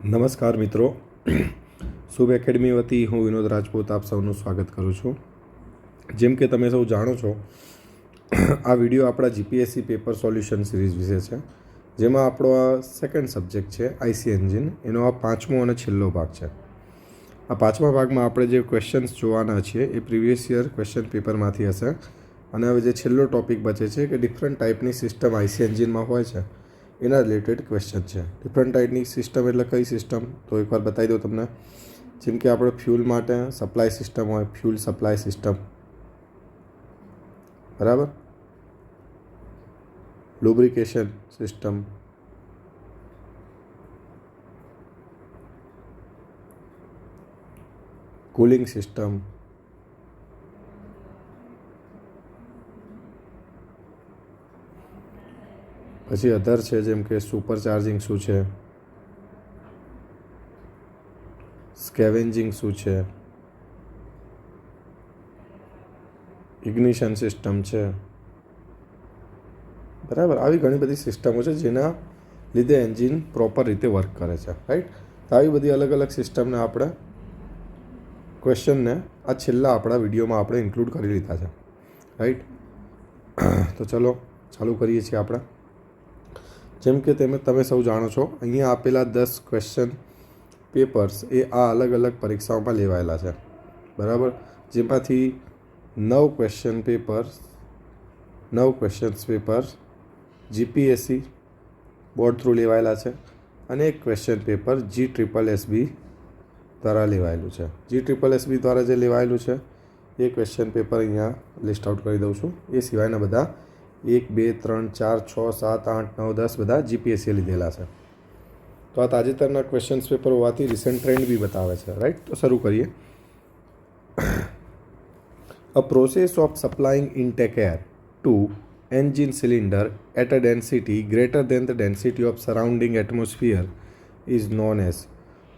નમસ્કાર મિત્રો, શુભ એકેડમી વતી હું વિનોદ રાજપૂત આપ સૌનું સ્વાગત કરું છું. જેમ કે તમે સૌ જાણો છો, આ વિડીયો આપણા જીપીએસસી પેપર સોલ્યુશન સિરીઝ વિશે છે, જેમાં આપણો આ સેકન્ડ સબ્જેક્ટ છે આઈસી એન્જિન. એનો આ પાંચમો અને છેલ્લો ભાગ છે. આ પાંચમા ભાગમાં આપણે જે ક્વેશ્ચન્સ જોવાના છીએ એ પ્રીવિયસ યર ક્વેશ્ચન પેપરમાંથી હશે. અને હવે જે છેલ્લો ટોપિક બચે છે કે ડિફરન્ટ ટાઈપની સિસ્ટમ આઈસી એન્જિનમાં હોય છે એના રિલેટેડ ક્વેશ્ચન છે. ડિફરન્ટ ટાઈપની સિસ્ટમ એટલે કઈ સિસ્ટમ, તો એકવાર બતાવી દઉં તમને. જેમ કે આપણે ફ્યુલ માટે સપ્લાય સિસ્ટમ હોય, ફ્યુલ સપ્લાય સિસ્ટમ, બરાબર. લુબ્રિકેશન સિસ્ટમ, કુલિંગ સિસ્ટમ, પછી અધર છે જેમ કે સુપર ચાર્જિંગ શું છે, સ્કેવેન્જિંગ શું છે, ઇગ્નિશન સિસ્ટમ છે, બરાબર. આવી ઘણી બધી સિસ્ટમો છે જેના લીધે એન્જિન પ્રોપર રીતે વર્ક કરે છે, રાઈટ. તો આવી બધી અલગ અલગ સિસ્ટમને આપણે ક્વેશ્ચનને આ છેલ્લા આપણા વિડીયોમાં આપણે ઇન્ક્લુડ કરી લીધા છે, રાઈટ. તો ચલો ચાલુ કરીએ છીએ આપણે. જેમ કે તમે સૌ જાણો છો, અહીંયા આપેલા 10 ક્વેશ્ચન પેપર્સ એ આ અલગ અલગ પરીક્ષાઓમાં લેવાયેલા છે, બરાબર. જેમાંથી 9 questions paper GPSC board through લેવાયેલા છે અને એક ક્વેશ્ચન પેપર GSSB દ્વારા લેવાયેલું છે. GSSB દ્વારા જે લેવાયેલું છે એ ક્વેશ્ચન પેપર અહીંયા લિસ્ટ આઉટ કરી દઉં છું. એ સિવાયના બધા 1, 2, 3, 4, 6, 7, 8, 9, 10 બધા જીપીએસસી લીધેલા છે. તો આ તાજેતરના ક્વેશ્ચન્સ પેપર હોવાથી રિસન્ટ ટ્રેન્ડ બી બતાવે છે, રાઈટ. તો શરૂ કરીએ. A process of supplying intake air to engine cylinder at a density greater than the density of surrounding atmosphere is known as.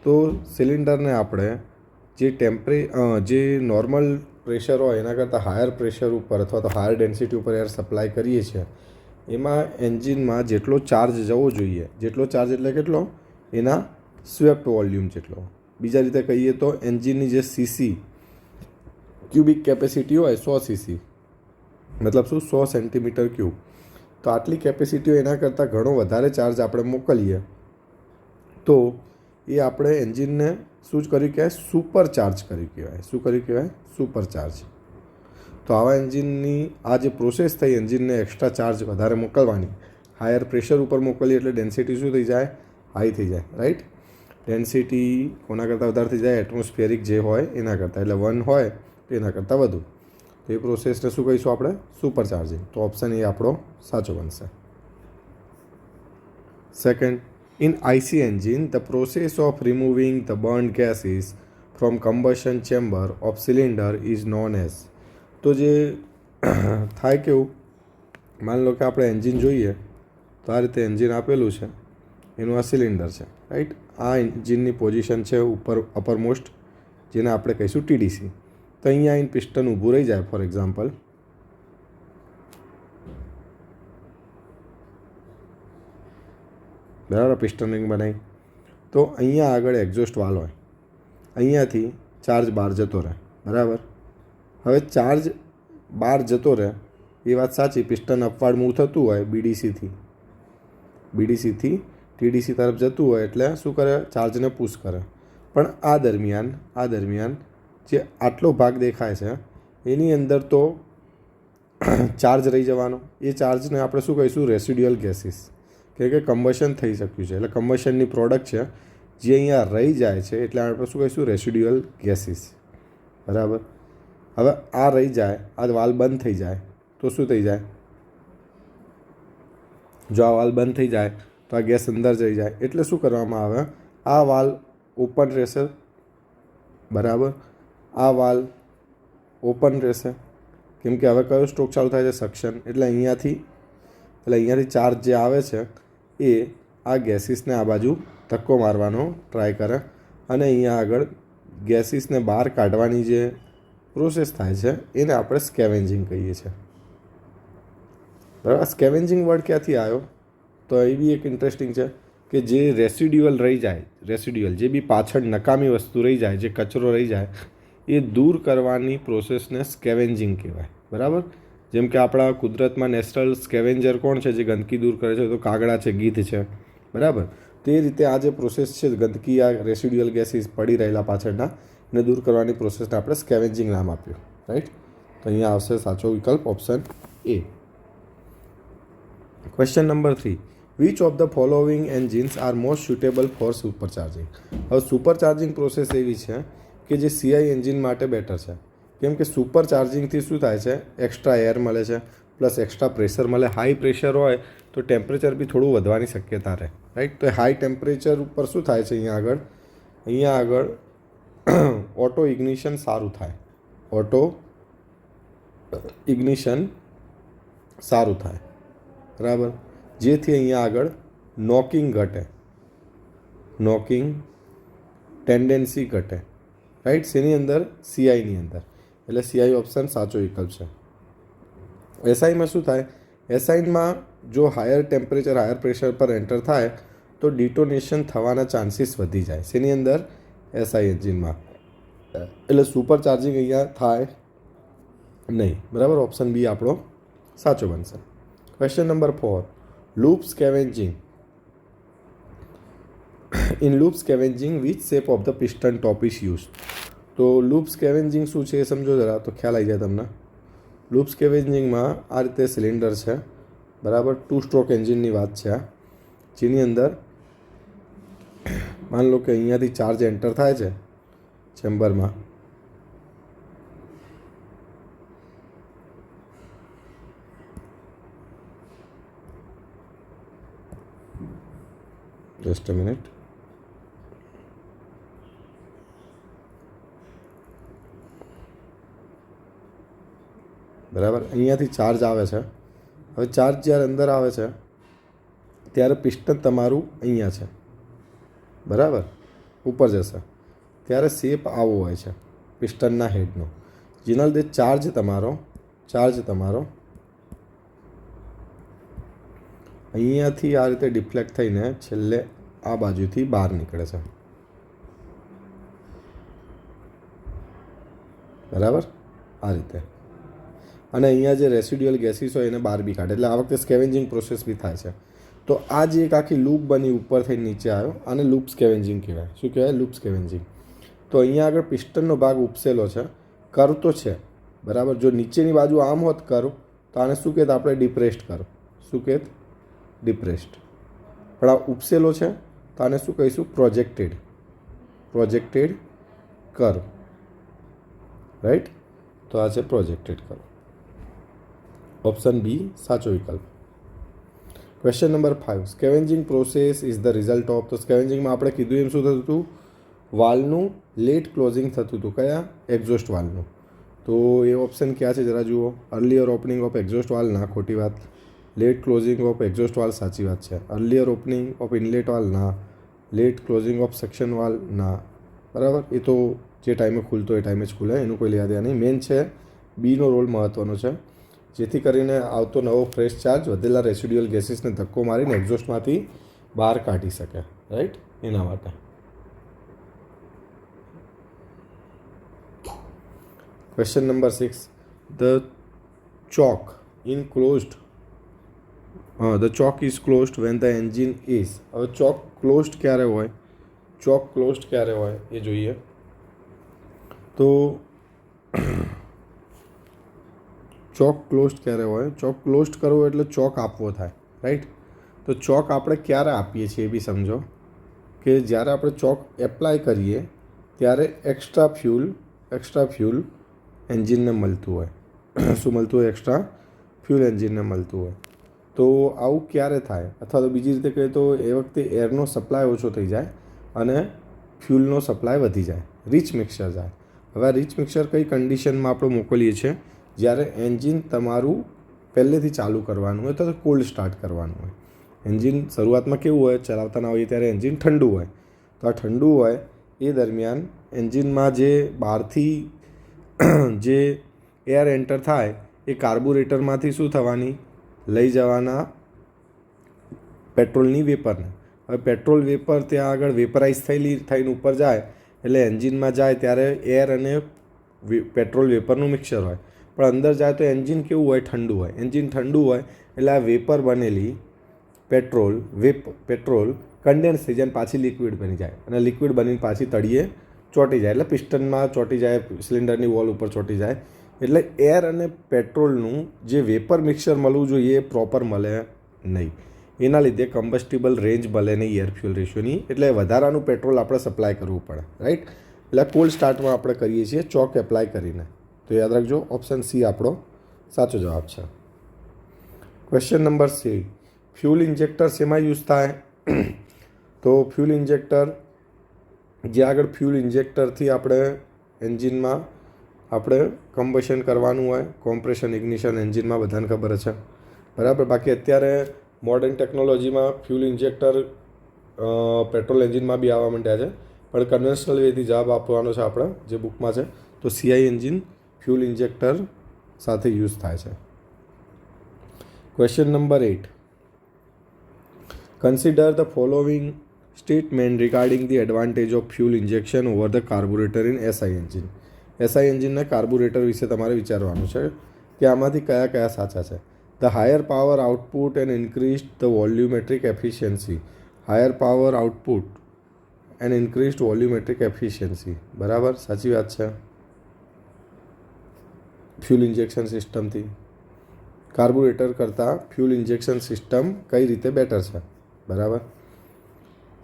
તો સિલિન્ડરને આપણે જે નોર્મલ પ્રેશર હોય એના કરતાં હાયર પ્રેશર ઉપર અથવા તો હાયર ડેન્સિટી ઉપર એર સપ્લાય કરીએ છીએ, એમાં એન્જિનમાં જેટલો ચાર્જ જવો જોઈએ, જેટલો ચાર્જ એટલે કેટલો, એના સ્વેપ્ટ વોલ્યુમ જેટલો. બીજા રીતે કહીએ તો એન્જિનની જે સીસી ક્યુબિક કેપેસિટી હોય 100 સીસી, મતલબ શું, 100 સેન્ટીમીટર ક્યુબ. તો આટલી કેપેસિટી હોય એના કરતાં ઘણો વધારે ચાર્જ આપણે મોકલીએ તો એ આપણે એન્જિનને શું જ કર્યું કહેવાય, સુપર ચાર્જ કર્યું કહેવાય. શું કર્યું કહેવાય? Super charge. તો આવા એન્જિનની આ જે પ્રોસેસ થઈ એન્જિનને એક્સ્ટ્રા ચાર્જ વધારે મોકલવાની, હાયર પ્રેશર ઉપર મોકલીએ એટલે ડેન્સિટી શું થઈ જાય, હાઈ થઈ જાય, રાઈટ. ડેન્સિટી કોના કરતાં વધારે થઈ જાય, એટમોસ્ફિયરિક જે હોય એના કરતાં, એટલે 1 હોય તો એના કરતાં વધુ. તો એ પ્રોસેસને શું કહીશું આપણે, સુપર ચાર્જિંગ. તો ઓપ્શન એ આપણો સાચો બનશે. Second, in IC engine the process of removing the burned gases from combustion chamber of cylinder is known as. તો જે થાય કેવું, માની લો કે આપણે એન્જિન જોઈએ તો આ રીતે એન્જિન આપેલું છે, એનું આ સિલિન્ડર છે, રાઈટ. આ એન્જિનની પોઝિશન છે ઉપર અપરમોસ્ટ, જેને આપણે કહીશું TDC. તો અહીંયા આવીને પિસ્ટન ઊભું રહી જાય, ફોર એક્ઝામ્પલ, બરાબર. પિસ્ટન રિંગ બનાવી તો અહીંયા આગળ એક્ઝોસ્ટ વાલ્વ હોય, અહીંયાથી ચાર્જ બહાર જતો રહે, બરાબર. હવે ચાર્જ બહાર જતો રહે એ વાત સાચી, પિસ્ટન અપવાર્ડ મૂવ થતું હોય BDCથી TDC તરફ જતું હોય એટલે શું કરે, ચાર્જને પુશ કરે. પણ આ દરમિયાન જે આટલો ભાગ દેખાય છે એની અંદર તો ચાર્જ રહી જવાનો. એ ચાર્જને આપણે શું કહીશું, રેસિડ્યુઅલ ગેસીસ, કે કમ્બશન થઈ શક્યું છે એટલે કમ્બશનની પ્રોડક્ટ છે જે અહીંયા રહી જાય છે એટલે આપણે શું કહીશું, રેસિડ્યુઅલ ગેસીસ, બરાબર. હવે આ રહી જાય, આ વાલ બંધ થઈ જાય તો શું થઈ જાય, જો આ વાલ બંધ થઈ જાય તો આ ગેસ અંદર જઈ જાય એટલે શું કરવામાં આવે, આ વાલ ઓપન રહેશે, બરાબર. આ વાલ ઓપન રહેશે કેમ કે હવે કયો સ્ટ્રોક ચાલુ થાય છે, સક્શન. એટલે અહીંયાથી ચાર્જ જે આવે છે એ આ ગેસીસને આ બાજુ ધક્કો મારવાનો ટ્રાય કરે અને અહીંયા આગળ ગેસીસને બહાર કાઢવાની જે પ્રોસેસ થાય છે એને આપણે સ્કેવેન્જિંગ કહીએ છીએ, બરાબર. સ્કેવેન્જિંગ વર્ડ ક્યાંથી આવ્યો, તો એ બી એક ઇન્ટરેસ્ટિંગ છે કે જે રેસિડ્યુઅલ રહી જાય, રેસિડ્યુઅલ જે બી પાછળ નકામી વસ્તુ રહી જાય, જે કચરો રહી જાય, એ દૂર કરવાની પ્રોસેસને સ્કેવેન્જિંગ કહેવાય. બરાબર. જેમ કે આપણા કુદરતમાં નેચરલ સ્કેવેન્જર કોણ છે જે ગંદકી દૂર કરે છે? તો કાગડા છે, ગીધ છે. બરાબર. તો એ રીતે આ જે પ્રોસેસ છે, ગંદકી, આ રેસિડ્યુઅલ ગેસીસ પડી રહેલા પાછળના, એને દૂર કરવાની પ્રોસેસને આપણે સ્કેવેન્જિંગ નામ આપ્યું. રાઈટ. તો અહીંયા આવશે સાચો વિકલ્પ option A. Question number 3. Which of the following engines are most suitable for supercharging? હવે સુપરચાર્જિંગ પ્રોસેસ એવી છે કે જે સીઆઈ એન્જિન માટે બેટર છે. કેમ કે સુપરચાર્જિંગથી શું થાય છે? એક્સ્ટ્રા એર મળે છે, પ્લસ એક્સ્ટ્રા પ્રેશર મળે. હાઈ પ્રેશર હોય તો ટેમ્પરેચર બી થોડું વધવાની શક્યતા રહે. રાઈટ. તો હાઈ ટેમ્પરેચર ઉપર શું થાય છે? અહીંયા આગળ ઓટો ઇગ્નિશન સારું થાય. ઓટો ઇગ્નિશન સારું થાય. બરાબર. જેથી અહીંયા આગળ નોકિંગ ઘટે, નોકિંગ ટેન્ડન્સી ઘટે. રાઈટ. શેની અંદર? સીઆઈની અંદર. એટલે સીઆઈ ઓપ્શન સાચો વિકલ્પ છે. એસઆઈમાં શું થાય? એસઆઈમાં જો હાયર ટેમ્પરેચર, હાયર પ્રેશર પર એન્ટર થાય તો ડિટોનેશન થવાના ચાન્સીસ વધી જાય. શેની અંદર? એસઆઈ એન્જિનમાં. એટલે સુપર ચાર્જિંગ અહીંયા થાય નહીં. બરાબર. ઓપ્શન બી આપણો સાચો બનશે. Question number 4. Loop scavenging. In loop scavenging which shape of the piston top is use? તો લૂપ સ્કેવેન્જિંગ શું છે એ સમજો જરા, તો ખ્યાલ આવી જાય તમને. લૂપ સ્કેવેન્જિંગમાં આ રીતે સિલિન્ડર છે. બરાબર. 2 સ્ટ્રોક એન્જિનની વાત છે આ, જેની અંદર માન લો કે અહીંયાથી ચાર્જ એન્ટર થાય છે ચેમ્બરમાં. Just a minute. બરાબર. અહીંયાથી ચાર્જ આવે છે. હવે ચાર્જ જ્યારે અંદર આવે છે ત્યારે પિસ્ટન તમારું અહીંયા છે. બરાબર. ઉપર જશે ત્યારે શેપ આવો હોય છે પિસ્ટનના હેડનો, જેના લીધે ચાર્જ તમારો અહીંયાથી આ રીતે ડિફ્લેક્ટ થઈને છેલ્લે આ બાજુથી બહાર નીકળે છે. બરાબર. આ રીતે. અને અહીંયા જે રેસિડ્યુઅલ ગેસીસ હોય એને બહાર બી કાઢે. એટલે આ વખતે સ્કેવેન્જિંગ પ્રોસેસ બી થાય છે. તો આ જે એક આખી લૂપ બની ઉપર થઈને નીચે આવ્યો, આને લૂપ સ્કેવેન્જિંગ કહેવાય. શું કહેવાય? Loop scavenging. તો અહીંયા આગળ પિસ્ટનનો ભાગ ઉપસેલો છે, કર્વ તો છે. બરાબર. જો નીચેની બાજુ આમ હોત કર્વ તો આને શું કહેત? આપણે ડિપ્રેસ્ડ કર્વ. શું કહેત? ડિપ્રેસ્ડ. પણ આ ઉપસેલો છે તો આને શું કહીશું? Projected curve. રાઈટ. તો આ છે પ્રોજેક્ટેડ કર્વ. ઓપ્શન બી સાચો વિકલ્પ. Question number 5. Scavenging process is the result of. તો સ્કેવેન્જિંગમાં આપણે કીધું એમ શું થતું હતું? વાલ્વનું લેટ ક્લોઝિંગ થતું હતું. કયા? એક્ઝોસ્ટ વાલ્વનું. તો એ ઓપ્શન ક્યાં છે જરા જુઓ. Earlier opening of exhaust valve ના, ખોટી વાત. Late closing of exhaust valve સાચી વાત છે. Earlier opening of inlet valve ના. Late closing of suction valve ના. બરાબર. એ તો જે ટાઈમે ખુલતો એ ટાઈમે જ ખુલે, એનું કોઈ લેવા દેવા નહીં. મેન છે બીનો રોલ મહત્ત્વનો છે, જેથી કરીને આવતો નવો ફ્રેશ ચાર્જ વધેલા રેસિડ્યુઅલ ગેસીસને ધક્કો મારીને એક્ઝોસ્ટમાંથી બહાર કાઢી શકે. રાઈટ. એના માટે. Question number 6. The choke is closed when the engine is. હવે ચોક ક્લોઝડ ક્યારે હોય? એ જોઈએ. તો ચોક ક્લોઝડ ક્યારે હોય? ચોક ક્લોઝડ કરવો એટલે ચોક આપવો થાય. રાઈટ. તો ચોક આપણે ક્યારે આપીએ છીએ એ બી સમજો, કે જ્યારે આપણે ચોક એપ્લાય કરીએ ત્યારે એક્સ્ટ્રા ફ્યુલ એન્જિનને મળતું હોય. શું મળતું હોય? એક્સ્ટ્રા ફ્યુલ એન્જિનને મળતું હોય. તો આવું ક્યારે થાય? અથવા તો બીજી રીતે કહીએ તો એ વખતે એરનો સપ્લાય ઓછો થઈ જાય અને ફ્યુલનો સપ્લાય વધી જાય, રિચ મિક્સર જાય. હવે આ રિચ મિક્સર કઈ કન્ડિશનમાં આપણે મોકલીએ છીએ? જ્યારે એન્જિન તમારું પહેલેથી ચાલુ કરવાનું હોય તો કોલ્ડ સ્ટાર્ટ કરવાનું હોય. એન્જિન શરૂઆતમાં કેવું હોય? ચલાવતા ના હોઈએ ત્યારે એન્જિન ઠંડુ હોય. તો આ ઠંડુ હોય એ દરમિયાન એન્જિનમાં જે બહારથી જે એર એન્ટર થાય એ કાર્બોરેટરમાંથી શું થવાની? લઈ જવાના પેટ્રોલની વેપરને. હવે પેટ્રોલ વેપર ત્યાં આગળ વેપરાઇઝ થઈને ઉપર જાય એટલે એન્જિનમાં જાય ત્યારે એર અને પેટ્રોલ વેપરનું મિક્સર હોય, પણ અંદર જાય તો એન્જિન કેવું હોય? ઠંડુ હોય. એન્જિન ઠંડુ હોય એટલે આ વેપર બનેલી પેટ્રોલ કન્ડેન્સ થઈ જાય અને પાછી લિક્વિડ બની જાય, અને લિક્વિડ બનીને પાછી તળિયે ચોંટી જાય, એટલે પિસ્ટનમાં ચોંટી જાય, સિલિન્ડરની વોલ ઉપર ચોંટી જાય. એટલે એર અને પેટ્રોલનું જે વેપર મિક્સર મળવું જોઈએ એ પ્રોપર મળે નહીં. એના લીધે કમ્બસ્ટિબલ રેન્જ મળે નહીં એર ફ્યુઅલ રેશિયોની, એટલે વધારાનું પેટ્રોલ આપણે સપ્લાય કરવું પડે, રાઈટ. એટલે કોલ્ડ સ્ટાર્ટમાં આપણે કરીએ છીએ ચોક એપ્લાય કરીને. તો યાદ રાખજો, ઓપ્શન સી આપણો સાચો જવાબ છે. ક્વેશ્ચન નંબર 3, ફ્યુલ ઇન્જેક્ટર શેમાં યુઝ થાય? તો ફ્યુલ ઇન્જેક્ટર, જે આગળ ફ્યુલ ઇન્જેક્ટરથી આપણે એન્જિનમાં આપણે કમ્બશન કરવાનું હોય, કોમ્પ્રેશન ઇગ્નિશન એન્જિનમાં બધાને ખબર છે, બરાબર. બાકી અત્યારે મોડર્ન ટેકનોલોજીમાં ફ્યુલ ઇન્જેક્ટર પેટ્રોલ એન્જિનમાં બી આવવા માંડ્યા છે, પણ કન્વેન્શનલ વેથી જવાબ આપવાનો છે આપણે જે બુકમાં છે. તો સીઆઈ એન્જિન ફ્યુલ ઇન્જેક્ટર સાથે યુઝ થાય છે. Question number 8, consider the following statement regarding the advantage of fuel injection over the carburettor in SI engine. SI એન્જિનના કાર્બોરેટર વિશે તમારે વિચારવાનું છે કે આમાંથી કયા કયા સાચા છે. The higher power output and increase the volumetric efficiency. Higher power output and increased volumetric efficiency, બરાબર, સાચી વાત છે. ફ્યુલ ઇન્જેક્શન સિસ્ટમથી કાર્બોરેટર કરતાં ફ્યુલ ઇન્જેક્શન સિસ્ટમ કઈ રીતે બેટર છે, બરાબર.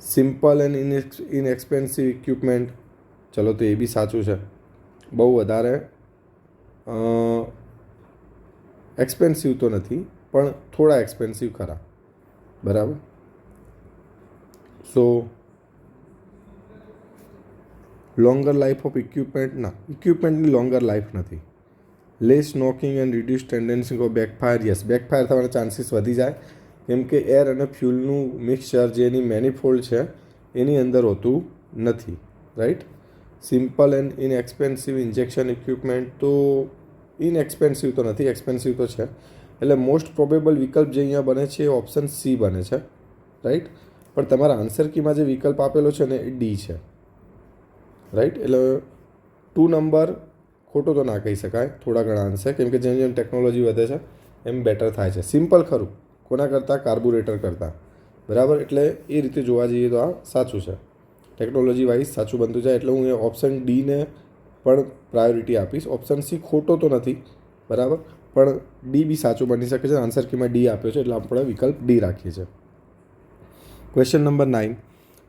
સિમ્પલ એન્ડ ઇનએક્સપેન્સિવ ઇક્વિપમેન્ટ, ચલો તો એ બી સાચું છે. બહુ વધારે એક્સપેન્સિવ તો નથી, પણ થોડા એક્સપેન્સિવ ખરા, બરાબર. So longer life of equipment, ના, ઇક્વિપમેન્ટની લોંગર લાઈફ નથી. Less knocking and reduce tendency of backfire, yes, backfire થવાના ચાન્સીસ વધી જાય, કેમ કે એર અને ફ્યુલનું મિક્સચર જે એની મેનિફોલ્ડ છે એની અંદર હોતું નથી, right. Simple and inexpensive injection equipment, તો ઇનએક્સપેન્સિવ તો નથી, એક્સપેન્સિવ તો છે. એટલે મોસ્ટ પ્રોબેબલ વિકલ્પ જે અહીંયા બને છે એ ઓપ્શન સી બને છે, રાઈટ. પણ તમારા આન્સર કીમાં જે વિકલ્પ આપેલો છે ને એ ડી છે, રાઈટ. એટલે 2 નંબર ખોટો તો ના કહી શકાય, થોડા ઘણા અંશે, કેમ કે જેમ જેમ ટેકનોલોજી વધે છે એમ બેટર થાય છે. સિમ્પલ ખરું, કોના કરતાં? કાર્બોરેટર કરતાં, બરાબર. એટલે એ રીતે જોવા જઈએ તો આ સાચું છે, ટેકનોલોજી વાઇઝ સાચું બનતું જાય. એટલે હું એ ઓપ્શન ડીને પણ પ્રાયોરિટી આપીશ. ઓપ્શન સી ખોટો તો નથી, બરાબર, પણ ડી બી સાચું બની શકે છે. આન્સર કીમાં ડી આપ્યો છે એટલે આપણે વિકલ્પ ડી રાખીએ છીએ. Question number 9,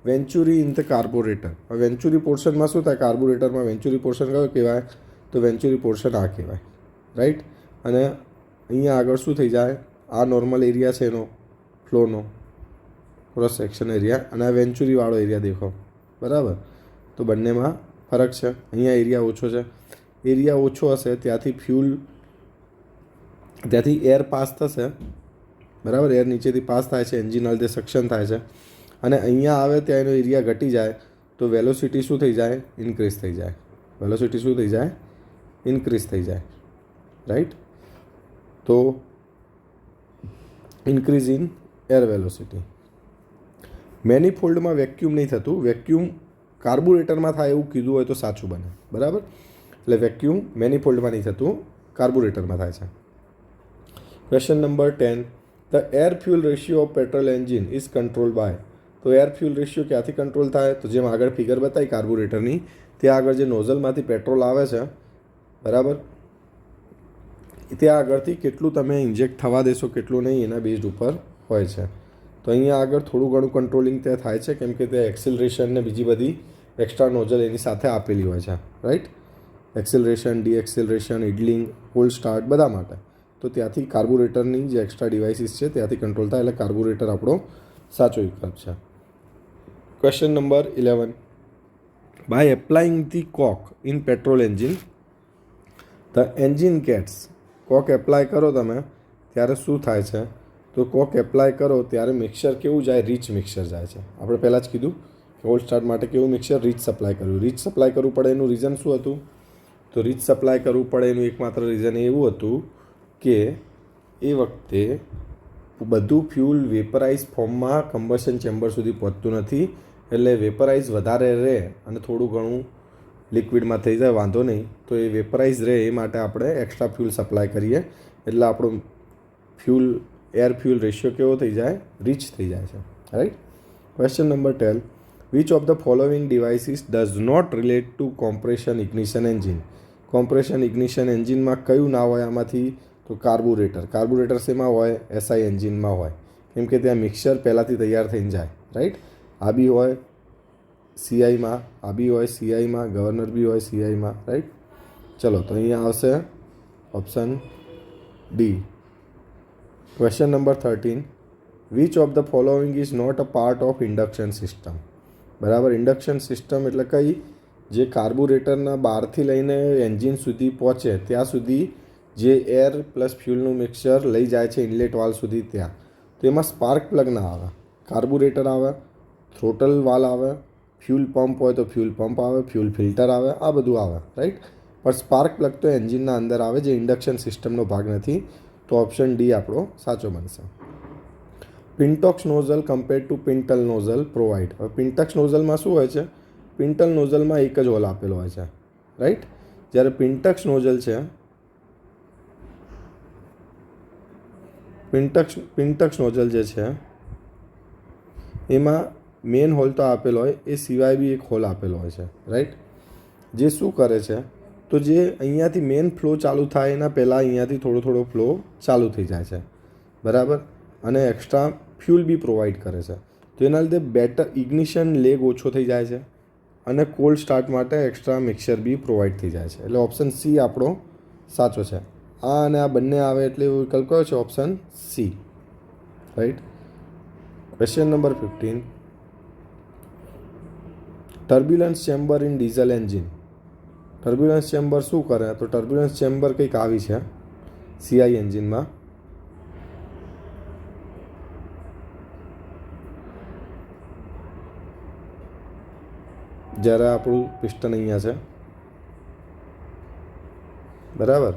venturi in the carburettor. હવે વેન્ચુરી પોર્શનમાં શું થાય? કાર્બોરેટરમાં વેન્ચુરી પોર્શન કયો કહેવાય? તો વેન્ચુરી પોર્શન આ કહેવાય, રાઈટ. અને અહીંયા આગળ શું થઈ જાય? આ નોર્મલ એરિયા છે એનો ફ્લોનો ક્રોસ સેક્શન એરિયા, અને આ વેન્ચુરીવાળો એરિયા દેખો, બરાબર. તો બંનેમાં ફરક છે. અહીંયા એરિયા ઓછો છે, એરિયા ઓછો હશે ત્યાંથી એર પાસ થશે, બરાબર. એર નીચેથી પાસ થાય છે, એન્જિન લીધે સક્શન થાય છે, અને અહીંયા આવે ત્યાં એનો એરિયા ઘટી જાય તો વેલોસિટી શું થઈ જાય? ઇન્ક્રીઝ થઈ જાય. વેલોસિટી શું થઈ જાય? ઇન્ક્રીઝ થઈ જાય, રાઈટ. તો ઇન્ક્રીઝ ઇન એર વેલોસિટી. મેનીફોલ્ડમાં વેક્યુમ નહીં થતું, વેક્યુમ કાર્બોરેટરમાં થાય એવું કીધું હોય તો સાચું બને, બરાબર. એટલે વેક્યુમ મેનીફોલ્ડમાં નહીં થતું, કાર્બોરેટરમાં થાય છે. Question number 10, the air fuel ratio of petrol engine is control by. તો એર ફ્યુઅલ રેશિયો ક્યાંથી કંટ્રોલ થાય? તો જેમ આગળ ફિગર બતાવી કાર્બોરેટરની, ત્યાં આગળ જે નોઝલમાંથી પેટ્રોલ આવે છે, બરાબર, ત્યાં આગળથી કેટલું તમે ઇન્જેક્ટ થવા દેશો કેટલું નહીં એના બેઝ ઉપર હોય છે. તો અહીંયા આગળ થોડું ઘણું કંટ્રોલિંગ ત્યાં થાય છે, કેમ કે તે એક્સિલરેશન ને બીજી બધી એક્સ્ટ્રા નોઝલ એની સાથે આપેલી હોય છે, રાઈટ. એક્સિલરેશન, ડીએક્સિલરેશન, ઇડલિંગ, કોલ્ડ સ્ટાર્ટ બધા માટે. તો ત્યાંથી કાર્બોરેટરની જે એક્સ્ટ્રા ડિવાઇસીસ છે ત્યાંથી કંટ્રોલ થાય, એટલે કાર્બોરેટર આપણો સાચો વિકલ્પ છે. Question number 11, by applying the choke in petrol engine the engine gets. Choke apply કરો તમે ત્યારે શું થાય છે? તો કોક એપ્લાય કરો ત્યારે મિક્સર કેવું જાય? રીચ મિક્સર જાય છે. આપણે પહેલાં જ કીધું કોલ્ડ સ્ટાર્ટ માટે કેવું મિક્સર? રીચ સપ્લાય કર્યું. રીચ સપ્લાય કરવું પડે એનું રીઝન શું હતું? તો રીચ સપ્લાય કરવું પડે એનું એકમાત્ર રીઝન એવું હતું કે એ વખતે બધું ફ્યુલ વેપરાઇઝ ફોર્મમાં કમ્બશન ચેમ્બર સુધી પહોંચતું નથી, એટલે વેપરાઇઝ વધારે રહે અને થોડું ઘણું લિક્વિડમાં થઈ જાય વાંધો નહીં, તો એ વેપરાઇઝ રહે એ માટે આપણે એક્સ્ટ્રા ફ્યુલ સપ્લાય કરીએ, એટલે આપણું ફ્યુલ એર ફ્યુલ રેશિયો કેવો થઈ જાય, રીચ થઈ જાય છે, right. Question number 12, which of the following devices does not relate to compression ignition engine. Compression ignition એન્જિનમાં કયું ના હોય આમાંથી, તો કાર્બુરેટર. કાર્બુરેટર શેમાં હોય, એસઆઈ એન્જિનમાં હોય, કેમ કે ત્યાં મિક્સર પહેલાંથી તૈયાર થઈને જાય, રાઈટ. આ બી હોય સીઆઈમાં, આ બી હોય સીઆઈમાં, ગવર્નર બી હોય સીઆઈમાં, રાઈટ. ચલો તો અહીંયા આવશે option D. Question number 13, which of the following is not a part of induction system. બરાબર, ઇન્ડક્શન સિસ્ટમ એટલે કઈ, જે કાર્બુરેટરના બહારથી લઈને એન્જિન સુધી પહોંચે ત્યાં સુધી જે એર પ્લસ ફ્યુલનું મિક્સચર લઈ જાય છે ઇનલેટ વાલ્વ સુધી, ત્યાં તો એમાં સ્પાર્ક પ્લગ ના આવે, કાર્બુરેટર આવે, થ્રોટલ વાલ આવે, ફ્યુલ પંપ હોય તો ફ્યુલ પંપ આવે, ફ્યુલ ફિલ્ટર આવે, આ બધું આવે, રાઈટ. પણ સ્પાર્ક પ્લગ તો એન્જિનના અંદર આવે, જે ઇન્ડક્શન સિસ્ટમનો ભાગ નથી, તો ઓપ્શન ડી આપણો સાચો બનશે. Pintaux nozzle compare to pintle nozzle provide. હવે પિન્ટોક્સ નોઝલમાં શું હોય છે, પિન્ટલ નોઝલમાં એક જ હોલ આપેલો હોય છે, રાઈટ. જ્યારે પિન્ટોક્સ નોઝલ છે, પિન્ટોક્સ નોઝલ જે છે એમાં મેન હોલ તો આપેલો હોય, એ સિવાય બી એક હોલ આપેલો હોય છે, રાઈટ. જે શું કરે છે, તો જે અહીંયાથી મેન ફ્લો ચાલુ થાય એના પહેલાં અહીંયાથી થોડો ફ્લો ચાલુ થઈ જાય છે, બરાબર, અને એક્સ્ટ્રા ફ્યુલ બી પ્રોવાઈડ કરે છે, તો એના લીધે બેટર ઇગ્નિશન લેગ ઓછો થઈ જાય છે અને કોલ્ડ સ્ટાર્ટ માટે એક્સ્ટ્રા મિક્સર બી પ્રોવાઈડ થઈ જાય છે, એટલે ઓપ્શન સી આપણો સાચો છે. આ અને આ બંને આવે એટલે વિકલ્પ કયો છે, option C, right. Question number 15, turbulence chamber in diesel engine. Turbulence chamber શું કરે, તો ટર્બ્યુલન્સ ચેમ્બર કંઈક આવી છે સીઆઈ એન્જિનમાં. જ્યારે આપણું પિસ્ટન અહીંયા છે, બરાબર,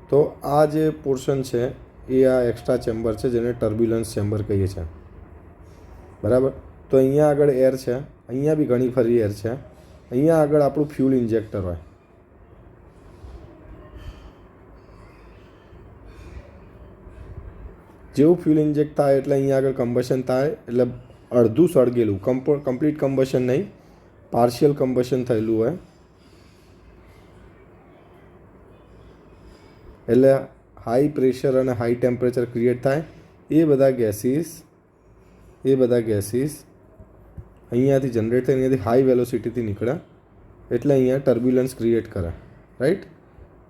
તો આ જે પોર્શન છે એ આ એક્સ્ટ્રા ચેમ્બર છે, જેને ટર્બ્યુલન્સ ચેમ્બર કહીએ છીએ, બરાબર. તો અહીંયા આગળ એર છે, અહીંયા બી ઘણી ફરી એર છે, અહીંયા આગળ આપણું ફ્યુલ ઇન્જેક્ટર હોય, જેવું ફ્યુલ ઇન્જેક્ટ થાય એટલે અહીંયા આગળ કમ્બશન થાય, એટલે અડધું સળગેલું, કમ્પ્લીટ કમ્બશન નહીં, પાર્શિયલ કમ્બશન થયેલું હોય, એટલે હાઈ પ્રેશર અને હાઈ ટેમ્પરેચર ક્રિએટ થાય. એ બધા ગેસીસ અહીંયાથી જનરેટ થઈને અહીંયાથી હાઈ વેલોસિટીથી નીકળે, એટલે અહીંયા ટર્બ્યુલન્સ ક્રિએટ કરે, રાઈટ.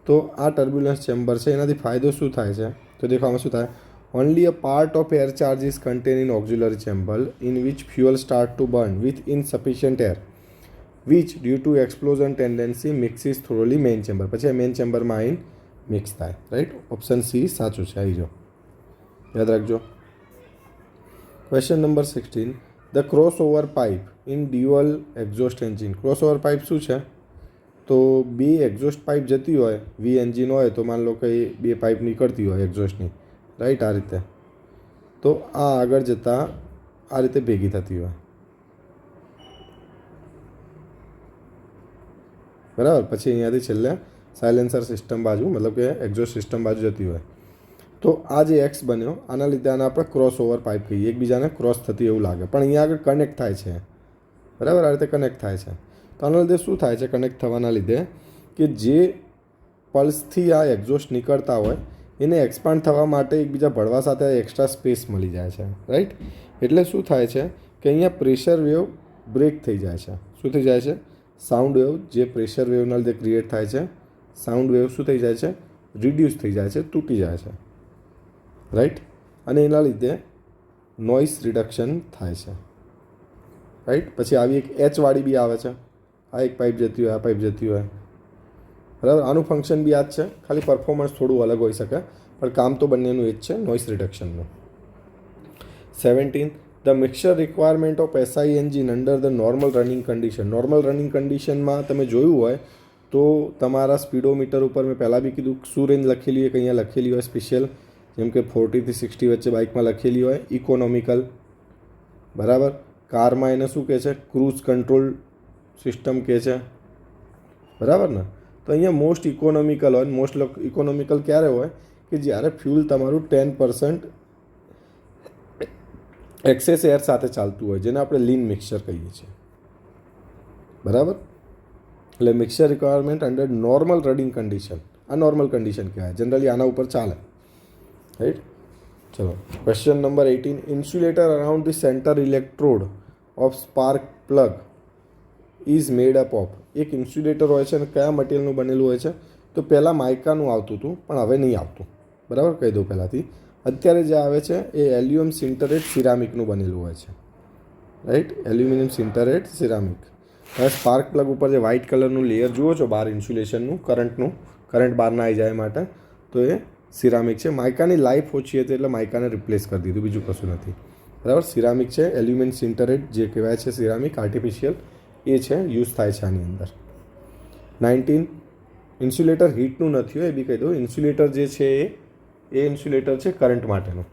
તો આ ટર્બ્યુલન્સ ચેમ્બર છે, એનાથી ફાયદો શું થાય છે, તો દેખો આમાં શું થાય, only a part of air charges contain in auxiliary chamber in which fuel start to burn with insufficient air which due to explosion tendency mixes thoroughly main chamber. પછી મેઇન ચેમ્બરમાં આવીને મિક્સ થાય, રાઈટ. ઓપ્શન સી સાચું છે, આવી જાઓ, યાદ રાખજો. Question number 16, the cross over pipe in dual exhaust engine. Cross over pipe શું છે, તો બે એક્ઝોસ્ટ પાઇપ જતી હોય, વી એન્જિન હોય તો માન લો કે બે પાઇપ નીકળતી હોય એક્ઝોસ્ટની, રાઈટ, આ રીતે. તો આ આગળ જતાં આ રીતે ભેગી થતી હોય, બરાબર. પછી અહીંયાથી છેલ્લે સાયલેન્સર સિસ્ટમ બાજુ, મતલબ કે એક્ઝોસ્ટ સિસ્ટમ બાજુ જતી હોય. તો આ જે એક્સ બન્યો, આના લીધે આને આપણે ક્રોસ ઓવર પાઇપ કહીએ, એકબીજાને ક્રોસ થતી એવું લાગે, પણ અહીંયા આગળ કનેક્ટ થાય છે, બરાબર, આ રીતે કનેક્ટ થાય છે. તો આના લીધે શું થાય છે, કનેક્ટ થવાના લીધે કે જે પલ્સથી આ એક્ઝોસ્ટ નીકળતા હોય એને એક્સપાન્ડ થવા માટે એકબીજા ભળવા સાથે એક્સ્ટ્રા સ્પેસ મળી જાય છે, રાઈટ. એટલે શું થાય છે કે અહીંયા પ્રેશર વેવ બ્રેક થઈ જાય છે. શું થઈ જાય છે, સાઉન્ડ વેવ, જે પ્રેશર વેવના લીધે ક્રિએટ થાય છે, સાઉન્ડ વેવ શું થઈ જાય છે, રિડ્યુસ થઈ જાય છે, તૂટી જાય છે, રાઈટ. અને એના લીધે નોઇસ રિડક્શન થાય છે, રાઈટ. પછી આવી એક એચવાળી બી આવે છે, આ એક પાઇપ જતી હોય, આ પાઇપ જતી હોય, બરાબર. આનું ફંક્શન બી આ જ છે, ખાલી પરફોર્મન્સ થોડું અલગ હોઈ શકે, પણ કામ તો બંનેનું એ જ છે, નોઇસ રિડક્શનનું. 17, the mixture requirement of SI engine under the normal running condition. Normal running કન્ડિશનમાં તમે જોયું હોય તો તમારા સ્પીડોમીટર ઉપર મેં પહેલાં બી કીધું શું રેન્જ લખેલી હોય કે અહીંયા લખેલી હોય સ્પેશિયલ, જેમ કે 40થી 60 વચ્ચે બાઇકમાં લખેલી હોય ઇકોનોમિકલ, બરાબર. કારમાં એને શું કહે છે? ક્રૂઝ કંટ્રોલ સિસ્ટમ કહે છે, બરાબર ને. તો અહીંયા મોસ્ટ ઇકોનોમિકલ હોય. મોસ્ટ ઇકોનોમિકલ ક્યારે હોય? કે જ્યારે ફ્યુલ તમારું 10% એક્સેસ એર સાથે ચાલતું હોય, જેને આપણે લીન મિક્સચર કહીએ છીએ, બરાબર. એટલે mixture requirement under normal running condition, આ નોર્મલ કન્ડિશન કહેવાય. જનરલી આના ઉપર ચાલે, રાઈટ. ચલો, question number 18. Insulator around the centre electrode of spark plug is made up of. એક ઇન્સ્યુલેટર હોય છે અને કયા મટીરિયલનું બનેલું હોય છે? તો પહેલાં માઇકાનું આવતું હતું, પણ હવે નહીં આવતું, બરાબર. કહી દઉં પહેલાંથી. અત્યારે જે આવે છે એ એલ્યુમિનિયમ સિન્ટરેટ સિરામિકનું બનેલું હોય છે, રાઈટ. Aluminium sintered ceramic. હવે સ્પાર્ક પ્લગ ઉપર જે વ્હાઇટ કલરનું લેયર જુઓ છો બહાર ઇન્સ્યુલેશનનું, કરંટ બહાર ના આવી જાય માટે, તો એ સિરામિક છે. માઇકાની લાઈફ ઓછી હતી એટલે માઇકાને રિપ્લેસ કરી દીધું, બીજું કશું નથી, બરાબર. સિરામિક છે, એલ્યુમિનિયમ સિન્ટરેટ જે કહેવાય છે સિરામિક આર્ટિફિશિયલ, એ છે, યુઝ થાય છે આની અંદર. 19. ઇન્સ્યુલેટર હીટનું નથી હોય, એ બી કહી દઉં. ઇન્સ્યુલેટર જે છે એ ઇન્સ્યુલેટર છે કરંટ માટેનું.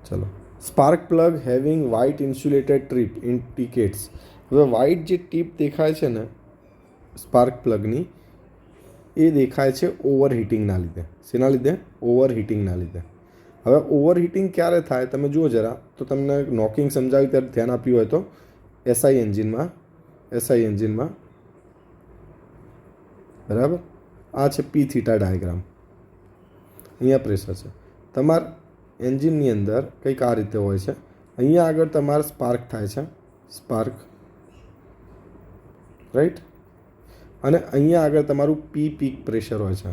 ચલો, spark plug having white insulated tip indicates. હવે વ્હાઇટ જે ટીપ દેખાય છે ને સ્પાર્ક પ્લગની, એ દેખાય છે ઓવરહીટિંગના લીધે. શેના લીધે? ઓવરહીટિંગના લીધે. હવે ઓવરહીટિંગ ક્યારે થાય તમે જુઓ જરા, તો તમને નોકિંગ સમજાવી ત્યારે ધ્યાન આપ્યું હોય તો એસઆઈ એન્જિનમાં, બરાબર. આ છે પી થીટા ડાયાગ્રામ. અહીંયા પ્રેશર છે. તમારા એન્જિનની અંદર કંઈક આ રીતે હોય છે. અહીંયા આગળ તમારે સ્પાર્ક થાય છે, સ્પાર્ક, રાઈટ. અને અહીંયા આગળ તમારું પીક પ્રેશર હોય છે.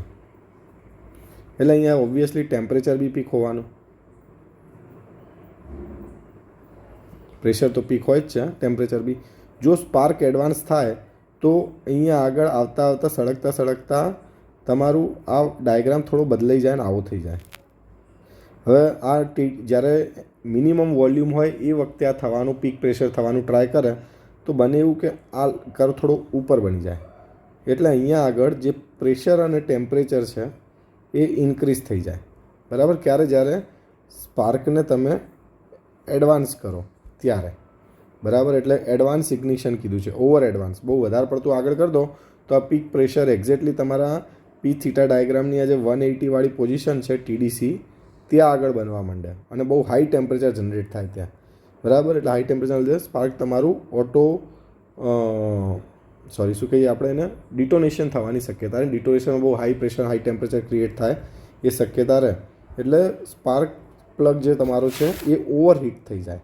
એટલે અહીંયા ઓબ્વિયસલી ટેમ્પરેચર બી પીક હોવાનું, પ્રેશર તો પીક હોય જ છે, ટેમ્પરેચર બી. જો સ્પાર્ક એડવાન્સ થાય તો અહીંયા આગળ આવતા સળગતા તમારું આ ડાયાગ્રામ થોડો બદલાઈ જાય ને આવો થઈ જાય. હવે આ જ્યારે મિનિમમ વોલ્યુમ હોય એ વખતે આ થવાનું, પીક પ્રેશર થવાનું ટ્રાય કરે તો બને એવું કે આ કર્વ થોડો ઉપર બની જાય. એટલે અહીંયા આગળ જે પ્રેશર અને ટેમ્પરેચર છે એ ઇન્ક્રીઝ થઈ જાય, બરાબર. ક્યારે? જ્યારે સ્પાર્કને તમે એડવાન્સ કરો ત્યારે, બરાબર. એટલે એડવાન્સ ઇગ્નિશન કીધું છે, ઓવર એડવાન્સ. બહુ વધારે પડતું આગળ કરી દો તો આ પીક પ્રેશર એક્ઝેક્ટલી તમારા પી થીટા ડાયાગ્રામની આ જે 180 વાળી પોઝિશન છે ટીડીસી, ત્યાં આગળ બનવા માંડે અને બહુ હાઈ ટેમ્પરેચર જનરેટ થાય ત્યાં, બરાબર. એટલે હાઈ ટેમ્પરેચર લીધે સ્પાર્ક તમારું શું કહીએ આપણે એને, ડિટોનેશન થવાની શક્યતા. અને ડિટોનેશનમાં બહુ high pressure high temperature create થાય એ શક્યતા રહે. એટલે સ્પાર્ક પ્લગ જે તમારો છે એ ઓવરહીટ થઈ જાય,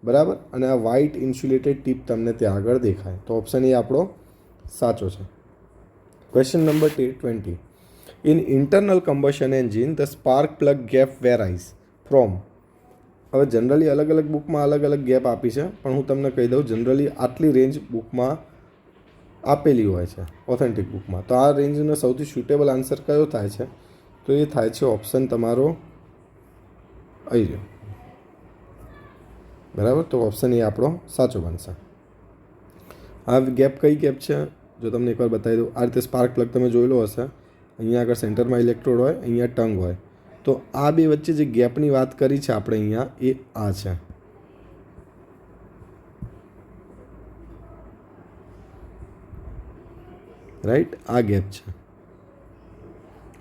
બરાબર. અને આ વ્હાઇટ ઇન્સ્યુલેટેડ ટીપ તમને ત્યાં આગળ દેખાય. તો ઓપ્શન એ આપણો સાચો છે. Question number 20. In internal combustion engine the spark plug gap varies from. હવે જનરલી અલગ અલગ બુકમાં અલગ અલગ ગેપ આપી છે, પણ હું તમને કહી દઉં જનરલી આટલી રેન્જ બુકમાં આપેલી હોય છે ઓથેન્ટિક બુકમાં. તો આ રેન્જનો સૌથી સુટેબલ આન્સર કયો થાય છે? તો એ થાય છે ઓપ્શન તમારો અહીં રહ્યો, બરાબર. તો ઓપ્શન એ આપણો સાચો બનશે. આ ગેપ કઈ ગેપ છે જો તમને એકવાર બતાવી દઉં. આ રીતે સ્પાર્ક પ્લગ તમે જોયેલો હશે, અહીંયા આગળ સેન્ટરમાં ઇલેક્ટ્રોડ હોય, અહીંયા ટંગ હોય. તો આ બે વચ્ચે જે ગેપની વાત કરી છે આપણે અહીંયા, એ આ છે, રાઈટ. આ ગેપ છે.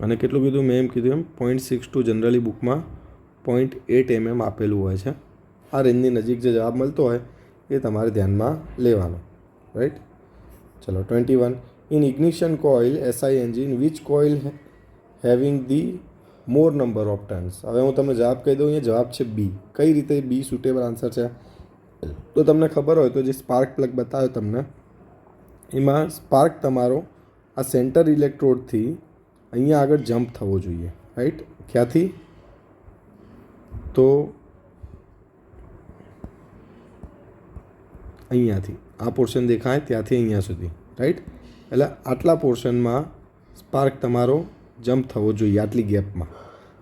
અને કેટલું કીધું મેં? એમ કીધું એમ 0.62 જનરલી બુકમાં 0.8 mm આપેલું હોય છે. આ રેન્જની નજીક જે જવાબ મળતો હોય એ તમારે ધ્યાનમાં લેવાનો, રાઈટ. ચલો, 21. In ignition coil SI engine which coil having the more number of turns. હવે હું તમને જવાબ કહી દઉં. અહીંયા જવાબ છે બી. કઈ રીતે બી સુટેબલ આન્સર છે? તો તમને ખબર હોય તો જે સ્પાર્ક પ્લગ બતાવ્યો તમને, એમાં સ્પાર્ક તમારો આ સેન્ટર ઇલેક્ટ્રોડથી અહીંયા આગળ જમ્પ થવો જોઈએ, રાઈટ. ક્યાંથી? તો અહીંયાથી આ પોર્શન દેખાય ત્યાંથી અહીંયા સુધી, રાઈટ. એટલે આટલા પોર્શનમાં સ્પાર્ક તમારો જમ્પ થવો જોઈએ, આટલી ગેપમાં.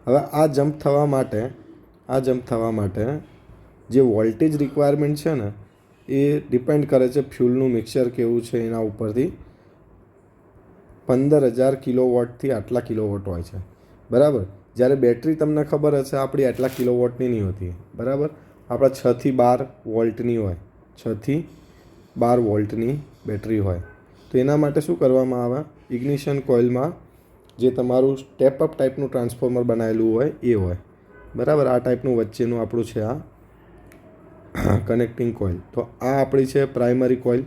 હવે આ જમ્પ થવા માટે જે વોલ્ટેજ રિક્વાયરમેન્ટ છે ને એ ડિપેન્ડ કરે છે ફ્યુલનું મિક્સચર કેવું છે એના ઉપરથી. 15,000 કિલોવોટથી આટલા કિલોવોટ હોય છે, બરાબર. જ્યારે બેટરી તમને ખબર હશે આપણી આટલા કિલોવોટની નહીં હોતી, બરાબર. આપણા 6 થી 12 વોલ્ટની હોય, 6 થી 12 વોલ્ટની બેટરી હોય. તો એના માટે શું કરવામાં આવે, ઇગ્નિશન કોઇલમાં જે તમારું સ્ટેપ અપ ટાઈપનું ટ્રાન્સફોર્મર બનાવેલું હોય એ હોય, બરાબર. આ ટાઈપનું વચ્ચેનું આપણું છે આ કનેક્ટિંગ કોઇલ. તો આ આપણી છે પ્રાઇમરી કોઇલ,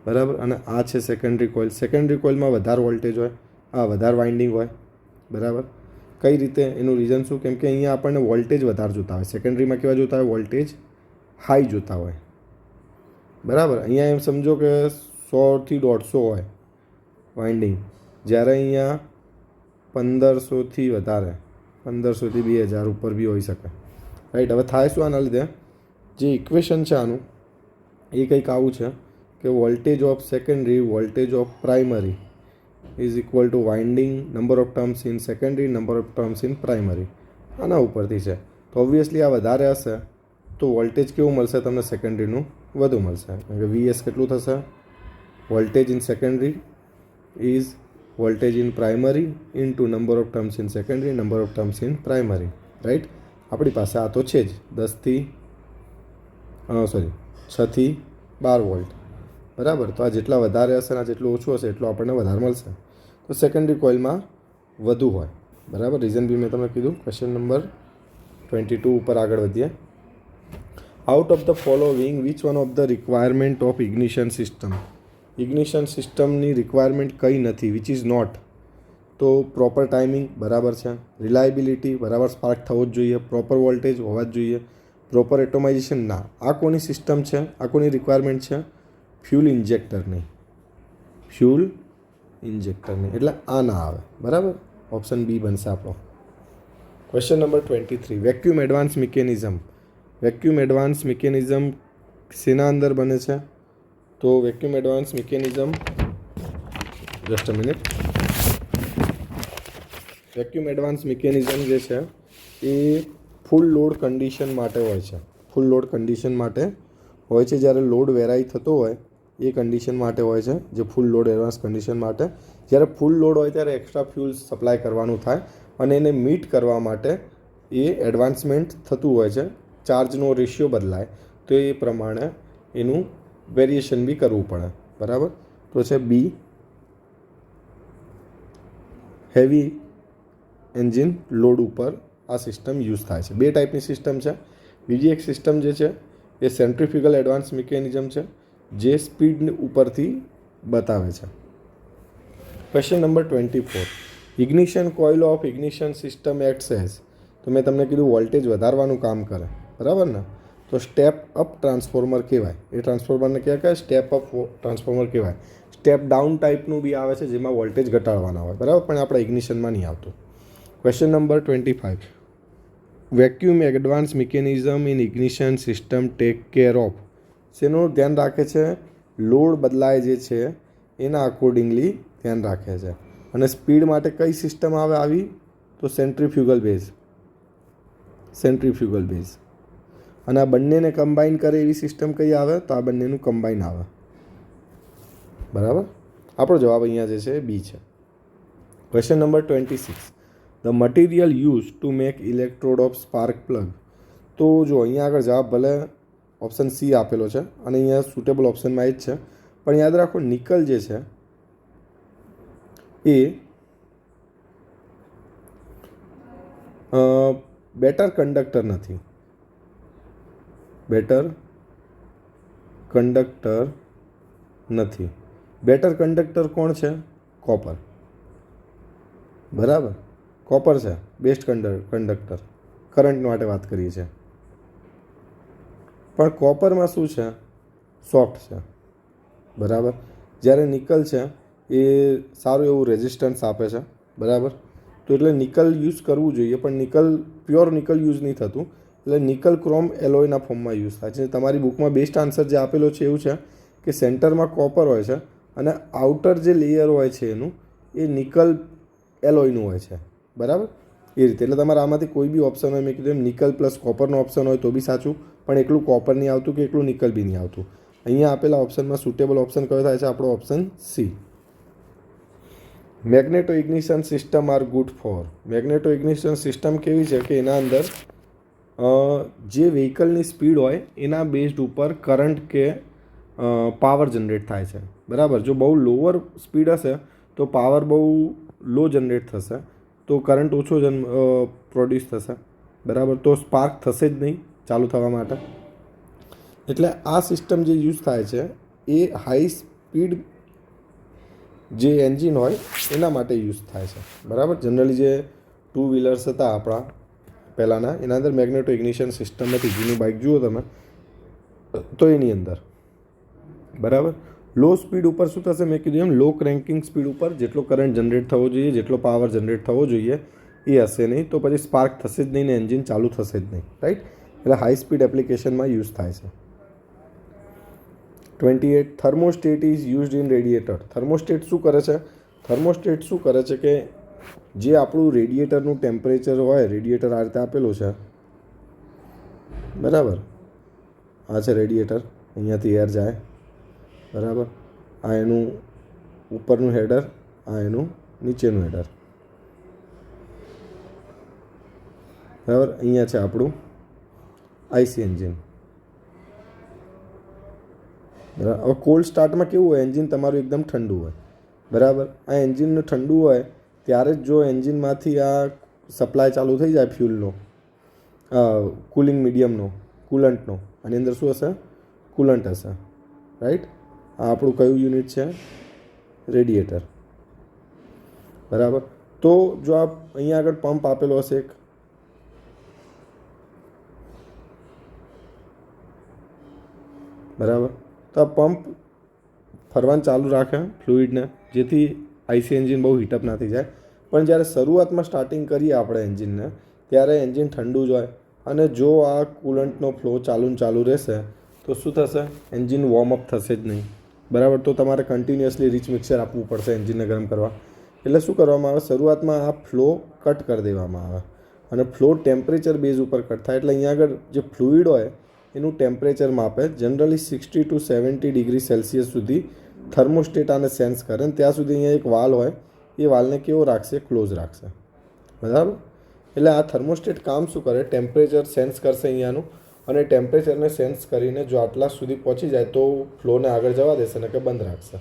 બરાબર, અને આ છે સેકન્ડરી કોઇલ. સેકન્ડરી કોઇલમાં વધારે વોલ્ટેજ હોય, આ વધારે વાઇન્ડિંગ હોય, બરાબર. કઈ રીતે, એનું રીઝન શું, કેમ કે અહીંયા આપણને વોલ્ટેજ વધારે જોતા હોય. સેકન્ડરીમાં કેવા જોતા હોય, વોલ્ટેજ હાઈ જોતા હોય, બરાબર. અહીંયા એમ સમજો કે 100 થી 150 હોય વાઇન્ડિંગ, જ્યારે અહીંયા 1500 થી વધારે, 1500 થી 2000 ઉપર બી હોઈ શકે, રાઈટ. હવે થાય શું આના લીધે, જે ઇક્વેશન છે આનું એ કંઈક આવું છે કે voltage of secondary voltage of primary is equal to winding number of terms in secondary number of terms in primary. આના ઉપરથી છે. તો ઓબ્વિયસલી આ વધારે હશે તો વોલ્ટેજ કેવું મળશે તમને, સેકન્ડરીનું વધુ મળશે. કારણ કે વીએસ કેટલું થશે, voltage in secondary is voltage in primary in to number of terms in secondary number of terms in primary, right. આપણી પાસે આ તો છે જ 6 થી 12 વોલ્ટ, બરાબર. તો આ જેટલા વધારે હશે ને જેટલું ઓછું હશે એટલું આપણને વધારે મળશે. તો સેકન્ડરી કોઇલમાં વધુ હોય, બરાબર. રીઝન બી મેં તમને કીધું. ક્વેશ્ચન નંબર 22 ઉપર આગળ વધીએ. Out of the following which one of the requirement of ignition system. Ignition સિસ્ટમની રિક્વાયરમેન્ટ કઈ નથી, વિચ ઇઝ નોટ. તો પ્રોપર ટાઈમિંગ બરાબર છે, રિલાયબિલિટી બરાબર સ્પાર્ક થવો જ જોઈએ, પ્રોપર વોલ્ટેજ હોવા જ જોઈએ, પ્રોપર એટોમાઇઝેશન ના. આ કોની સિસ્ટમ છે, આ કોની રિક્વાયરમેન્ટ છે, ફ્યુલ ઇન્જેક્ટરની, ફ્યુલ ઇન્જેક્ટરની. એટલે આ ના આવે, બરાબર. ઓપ્શન બી બનશે આપણો. Question number 23 vacuum advance mechanism. Vacuum advance mechanism શેના અંદર બને છે, તો vacuum advance mechanism, just a minute. Vacuum advance mechanism જે છે એ ફૂલ લોડ કન્ડિશન માટે હોય છે. ફૂલ લોડ કન્ડિશન માટે હોય છે, જ્યારે લોડ વેરાઈ થતો હોય એ કન્ડિશન માટે હોય છે, જે ફૂલ લોડ એડવાન્સ કન્ડિશન માટે. જ્યારે ફૂલ લોડ હોય ત્યારે એક્સ્ટ્રા ફ્યુલ સપ્લાય કરવાનું થાય અને એને મીટ કરવા માટે એ એડવાન્સમેન્ટ થતું હોય છે. ચાર્જનો રેશિયો બદલાય તો એ પ્રમાણે એનું વેરિએશન બી કરવું પડે, બરાબર. તો છે બી, હેવી એન્જિન લોડ ઉપર આ સિસ્ટમ યુઝ થાય છે. બે ટાઈપની સિસ્ટમ છે. બીજી એક સિસ્ટમ જે છે એ સેન્ટ્રીફ્યુગલ એડવાન્સ મિકેનિઝમ છે, જે સ્પીડ ઉપરથી બતાવે છે. Question number 24 ignition coil of ignition system acts as. તો મેં તમને કીધું વોલ્ટેજ વધારવાનું કામ કરે, બરાબર ને. તો સ્ટેપ અપ ટ્રાન્સફોર્મર કહેવાય. એ ટ્રાન્સફોર્મરને કહેવાય સ્ટેપ અપ ટ્રાન્સફોર્મર કહેવાય. સ્ટેપ ડાઉન ટાઈપનું બી આવે છે જેમાં વોલ્ટેજ ઘટાડવાના હોય, બરાબર, પણ આપણે ઇગ્નિશનમાં નહીં આવતું. Question number 25 vacuum advance mechanism in ignition system take care of. શેનું ધ્યાન રાખે છે, લોડ બદલાય જે છે એના અકોર્ડિંગલી ધ્યાન રાખે છે. અને સ્પીડ માટે કઈ સિસ્ટમ આવે આવી, તો સેન્ટ્રીફ્યુગલ બેઝ, સેન્ટ્રીફ્યુગલ બેઝ. અને આ બંનેને કમ્બાઈન કરે એવી સિસ્ટમ કઈ આવે, તો આ બંનેનું કમ્બાઈન આવે, બરાબર. આપણો જવાબ અહીંયા જે છે એ બી છે. Question number 26 the material use to make electrode of spark plug. તો જો અહીંયા આગળ જવાબ ભલે ઓપ્શન સી આપેલો છે અને અહીંયા સુટેબલ ઓપ્શનમાં એ જ છે, પણ યાદ રાખો નિકલ જે છે એ બેટર કંડક્ટર નથી. બેટર કંડક્ટર નથી. બેટર કંડક્ટર કોણ છે, કોપર, બરાબર. કોપર છે બેસ્ટ કંડક્ટર, કરંટ માટે વાત કરીએ છીએ. પણ કોપરમાં શું છે, સોફ્ટ છે, બરાબર. જ્યારે નિકલ છે એ સારું એવું રેઝિસ્ટન્સ આપે છે, બરાબર. તો એટલે નિકલ યુઝ કરવું જોઈએ, પણ નિકલ પ્યોર નિકલ યુઝ નહીં થતું. એટલે નિકલ ક્રોમ એલોયના ફોર્મમાં યુઝ થાય છે. તમારી બુકમાં બેસ્ટ આન્સર જે આપેલો છે એવું છે કે સેન્ટરમાં કોપર હોય છે અને આઉટર જે લેયર હોય છે એનું એ નિકલ એલોયનું હોય છે, બરાબર. એ રીતે એટલે તમારે આમાંથી કોઈ બી ઓપ્શન હોય, મેં કીધું એમ નિકલ પ્લસ કોપરનો ઓપ્શન હોય તો બી સાચું, પણ એકલું કોપર નહીં આવતું કે એકલું નિકલ બી નહીં આવતું. અહીંયા આપેલા ઓપ્શનમાં સુટેબલ ઓપ્શન કયો થાય છે, આપણો option C. Magneto ignition system are good for. Magneto ignition system કેવી છે કે એના અંદર જે વ્હીકલની સ્પીડ હોય એના બેઝડ ઉપર કરંટ કે પાવર જનરેટ થાય છે. બરાબર. જો બહુ લોઅર સ્પીડ હશે તો પાવર બહુ લો જનરેટ થશે, તો કરંટ ઓછો પ્રોડ્યુસ થશે. બરાબર. તો સ્પાર્ક થશે જ નહીં ચાલુ થવા માટે. એટલે આ સિસ્ટમ જે યુઝ થાય છે એ હાઈ સ્પીડ જે એન્જિન હોય એના માટે યુઝ થાય છે. બરાબર. જનરલી જે 2 વ્હીલર્સ હતા આપણા પહેલાંના, એના અંદર મેગ્નેટો ઇગ્નિશન સિસ્ટમ હતી. જૂની બાઇક જુઓ તમે તો એની અંદર. બરાબર. લો સ્પીડ ઉપર શું થશે, મેં કીધું એમ લો ક્રેન્કિંગ સ્પીડ ઉપર જેટલો કરંટ જનરેટ થવો જોઈએ, જેટલો પાવર જનરેટ થવો જોઈએ એ હશે નહીં, તો પછી સ્પાર્ક થશે જ નહીં ને એન્જિન ચાલુ થશે જ નહીં. રાઈટ. એટલે હાઈ સ્પીડ એપ્લિકેશનમાં યુઝ થાય છે. 28. Thermostat is used in radiator. Thermostat શું કરે છે? થર્મોસ્ટેટ શું કરે છે કે જે આપણું રેડિએટરનું ટેમ્પરેચર હોય, રેડિએટર આ રીતે આપેલું છે. બરાબર. આ છે રેડિએટર, અહીંયાથી એર જાય. બરાબર. આ એનું ઉપરનું હેડર, આ એનું નીચેનું હેડર. બરાબર. અહીંયા છે આપણું આઈસી એન્જિન. બરાબર. હવે કોલ્ડ સ્ટાર્ટમાં કેવું હોય, એન્જિન તમારું એકદમ ઠંડુ હોય. બરાબર. આ એન્જિનનું ઠંડુ હોય ત્યારે જ જો એન્જિનમાંથી આ સપ્લાય ચાલુ થઈ જાય ફ્યુલનો, કુલિંગ મીડિયમનો, કુલન્ટનો, આની અંદર શું હશે? કુલન્ટ હશે. રાઈટ. આ આપણું કયું યુનિટ છે? રેડિએટર. બરાબર. તો જો આ અહીંયા આગળ પંપ આપેલો હશે એક, બરાબર. તો આ પંપ ફરવાનું ચાલુ રાખે ફ્લુઇડને, જેથી આઈસી એન્જિન બહુ હીટઅપ ના થઈ જાય. પણ જ્યારે શરૂઆતમાં સ્ટાર્ટિંગ કરીએ આપણે એન્જિનને, ત્યારે એન્જિન ઠંડુ જ હોય, અને જો આ કુલન્ટનો ફ્લો ચાલુ રહેશે તો શું થશે? એન્જિન વોર્મઅપ થશે જ નહીં. બરાબર. તો તમારે કન્ટિન્યુઅસલી રીચ મિક્સર આપવું પડશે એન્જિનને ગરમ કરવા. એટલે શું કરવામાં આવે? શરૂઆતમાં આ ફ્લો કટ કરી દેવામાં આવે, અને ફ્લો ટેમ્પરેચર બેઝ ઉપર કટ થાય. એટલે અહીંયા આગળ જે ફ્લુઇડ હોય એનું ટેમ્પરેચર માપે. જનરલી 60 to 70 ડિગ્રી સેલ્સિયસ સુધી થર્મોસ્ટેટ આને સેન્સ કરે. અને ત્યાં સુધી અહીંયા એક વાલ હોય, એ વાલને કેવો રાખશે? ક્લોઝ રાખશે. બરાબર. એટલે આ થર્મોસ્ટેટ કામ શું કરે? ટેમ્પરેચર સેન્સ કરશે અહીંયાનું, અને ટેમ્પરેચરને સેન્સ કરીને જો આટલા સુધી પહોંચી જાય તો ફ્લોને આગળ જવા દેશે ને કે બંધ રાખશે.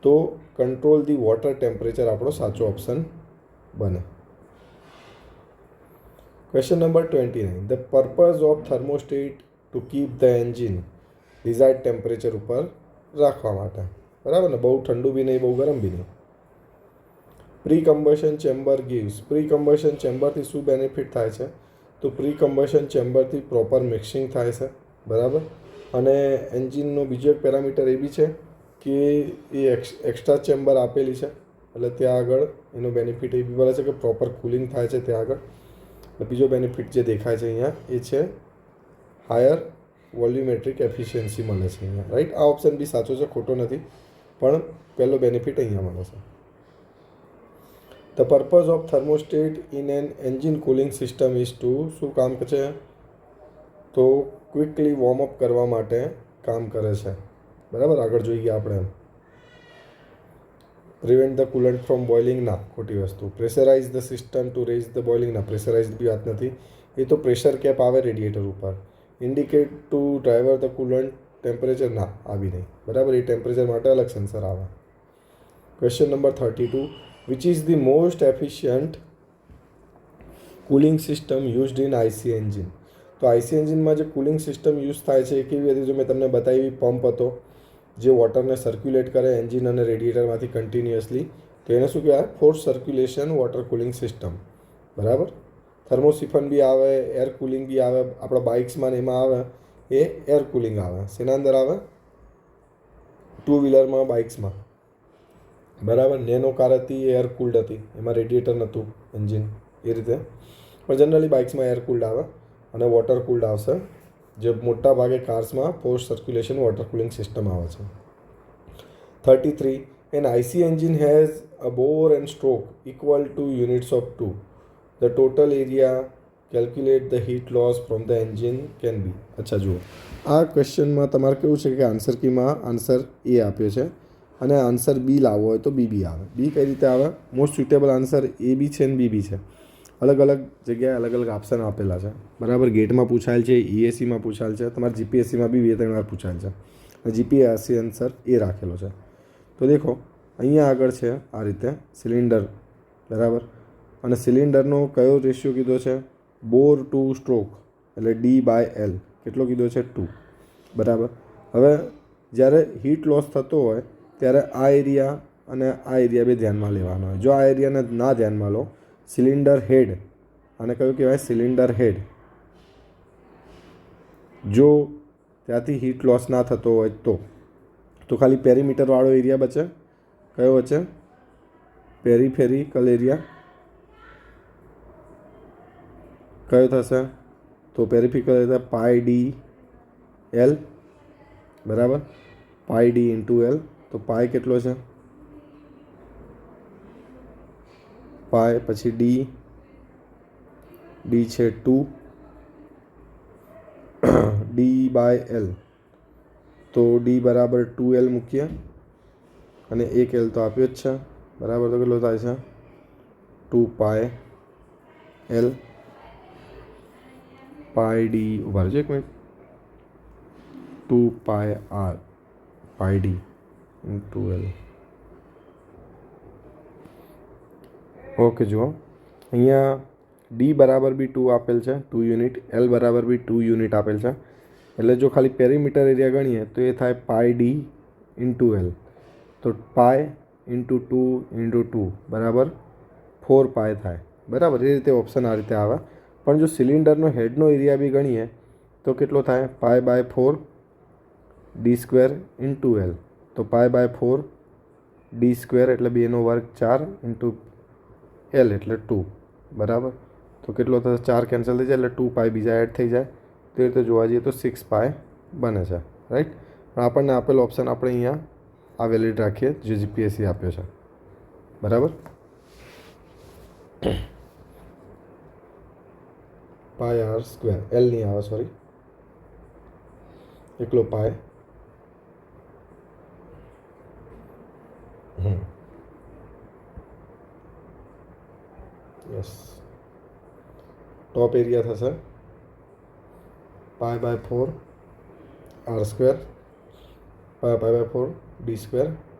તો કંટ્રોલ ધી વોટર ટેમ્પરેચર આપણો સાચો ઓપ્શન બને. Question number 29. The purpose of thermostat to keep the engine desired temperature ઉપર રાખવા માટે. બરાબર ને? બહુ ઠંડુ બી નહીં, બહુ ગરમ બી નહીં. Pre combustion chamber gives. Pre combustion ચેમ્બરથી શું બેનિફિટ થાય છે? તો પ્રી કમ્બશન ચેમ્બરથી પ્રોપર મિક્સિંગ થાય છે. બરાબર. અને એન્જિનનો બીજો એક પેરામીટર એ બી છે કે એ એક્સ્ટ્રા ચેમ્બર આપેલી છે, એટલે ત્યાં આગળ એનો બેનિફિટ એ બી મળે છે કે પ્રોપર કુલિંગ થાય છે ત્યાં આગળ. બીજો બેનિફિટ જે દેખાય છે અહીંયા એ છે હાયર વોલ્યુમેટ્રિક એફિશિયન્સી મળે છે અહીંયા. રાઈટ. આ ઓપ્શન બી સાચો છે, ખોટો નથી, પણ પહેલો બેનિફિટ અહીંયા મળે છે. The purpose of thermostat in an engine cooling system is to, શું કામ છે? તો ક્વિકલી વોર્મઅપ કરવા માટે કામ કરે છે. બરાબર. આગળ જોઈએ આપણે એમ. Prevent the coolant from boiling, ના, ખોટી વસ્તુ. Pressurise the system to raise the boiling, ના, પ્રેશરાઇઝ બી વાત નથી. એ તો પ્રેશર કેપ આવે રેડિએટર ઉપર. Indicate to driver the coolant temperature, ના, આ બી નહીં. બરાબર. એ ટેમ્પરેચર માટે અલગ સેન્સર આવે. Question number 32. Which is the most efficient cooling system used in IC engine? તો આઈસી એન્જિનમાં જે કુલિંગ સિસ્ટમ યુઝ થાય છે એ કેવી હતી? જો મેં તમને બતાવી, પંપ હતો જે વોટરને સર્ક્યુલેટ કરે એન્જિન અને રેડિએટરમાંથી કન્ટિન્યુઅસલી, તો એને શું કહેવાય? Force circulation water cooling system. બરાબર. થર્મોસિફન બી આવે, એર કુલિંગ બી આવે. આપણા બાઇક્સમાં ને એમાં આવે એ એર કુલિંગ આવે. શેના અંદર આવે? 2 વ્હીલરમાં, બાઇક્સમાં. બરાબર. નેનો કાર હતી એ એર કુલ્ડ હતી, એમાં રેડિએટર નહોતું એન્જિન, એ રીતે. પણ જનરલી બાઇક્સમાં એર કુલ્ડ આવે અને વોટર કુલ્ડ આવશે. જે મોટા ભાગે કાર્સમાં force circulation water cooling system આવે છે. 33. An IC engine has a bore and stroke equal to units of 2. The total area calculate the heat loss from the engine can be. અચ્છા, જુઓ, આ ક્વેશ્ચનમાં તમારે કેવું છે કે આન્સર કીમાં આન્સર એ આપ્યો છે અને આન્સર બી લાવવો હોય તો બી બી આવે. બી કઈ રીતે આવે? મોસ્ટ સુટેબલ આન્સર એ બી છે ને બી બી છે. અલગ અલગ જગ્યાએ અલગ અલગ ઓપ્શન આપેલા છે, બરાબર. ગેટમાં પૂછાયેલ છે, ઈએસસીમાં પૂછાયેલ છે, તમારે જીપીએસસીમાં બી 2-3 વાર પૂછાયેલ છે. જીપીએસસી આન્સર એ રાખેલો છે. તો દેખો અહીંયા આગળ છે આ રીતે સિલિન્ડર, બરાબર. અને સિલિન્ડરનો કયો રેશિયો કીધો છે? બોર ટુ સ્ટ્રોક એટલે D/L કેટલો કીધો છે? 2, બરાબર. હવે જ્યારે હીટ લોસ થતો હોય ત્યારે આ એરિયા અને આ એરિયા બે ધ્યાનમાં લેવાનો હોય. જો આ એરિયાને ના ધ્યાનમાં લો, સિલિન્ડર હેડ, આને કયું કહેવાય? Cylinder head. જો ત્યાંથી હીટ લોસ ના થતો હોય તો ખાલી પેરીમીટરવાળો એરિયા બચે. કયો બચે? પેરીફેરિકલ એરિયા. કયો થશે? તો પેરીફેરિકલ એરિયા πD/L, બરાબર. πD/L. તો પાઈ કેટલો છે? પાઈ પછી ડી છે 2 D/L. તો ડી બરાબર 2L મૂકીએ અને 1L તો આપ્યો જ છે, બરાબર. તો કેટલો થાય છે? 2πL. πD ઉભા રહેજો એક minute. 2πR πD × L. Okay, જુઓ અહીંયા ડી બરાબર બી 2 આપેલ છે, 2 યુનિટ. એલ બરાબર બી 2 યુનિટ આપેલ છે. એટલે જો ખાલી પેરીમીટર એરિયા ગણીએ તો એ થાય πD/L. તો પાઈ ઇન્ટુ 2 × 2 બરાબર 4π થાય, બરાબર. એ રીતે ઓપ્શન આ રીતે આવે. પણ જો સિલિન્ડરનો હેડનો એરિયા બી ગણીએ તો કેટલો થાય? π/4 D² × L. તો π/4 D² એટલે 2 × 4 L એટલે 2, બરાબર. તો કેટલો થશે? 4 કેન્સલ થઈ જાય એટલે 2π બીજા એડ થઈ જાય. તે રીતે જોવા જઈએ તો 6π બને છે, રાઈટ. પણ આપણને આપેલ ઓપ્શન આપણે અહીંયા આ વેલિડ રાખીએ જે જીપીએસસી આપ્યો છે, બરાબર. πr², L નહીં આવે, સોરી, એકલો પાય. યસ. ટોપ એરિયા થશે π/4 R², π/4 D²,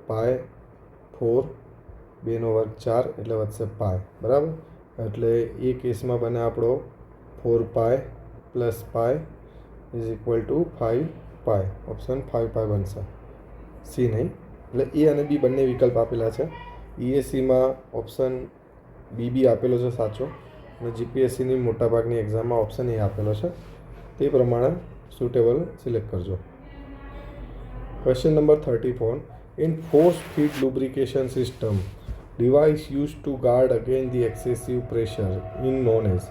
π/4 2 × 4 એટલે વધશે પાય, બરાબર. એટલે એ કેસમાં બને આપણો 4π + π = 5π. ઓપ્શન 5π બનશે, સી નહીં. એટલે એ અને બી બંને વિકલ્પ આપેલા છે. ઈએસસીમાં ઓપ્શન બી આપેલો છે સાચો, અને જીપીએસસીની મોટાભાગની એક્ઝામમાં ઓપ્શન એ આપેલો છે. તે પ્રમાણે સુટેબલ સિલેક્ટ કરજો. Question number 34. In force feed lubrication system, device used to guard against the excessive pressure in known as.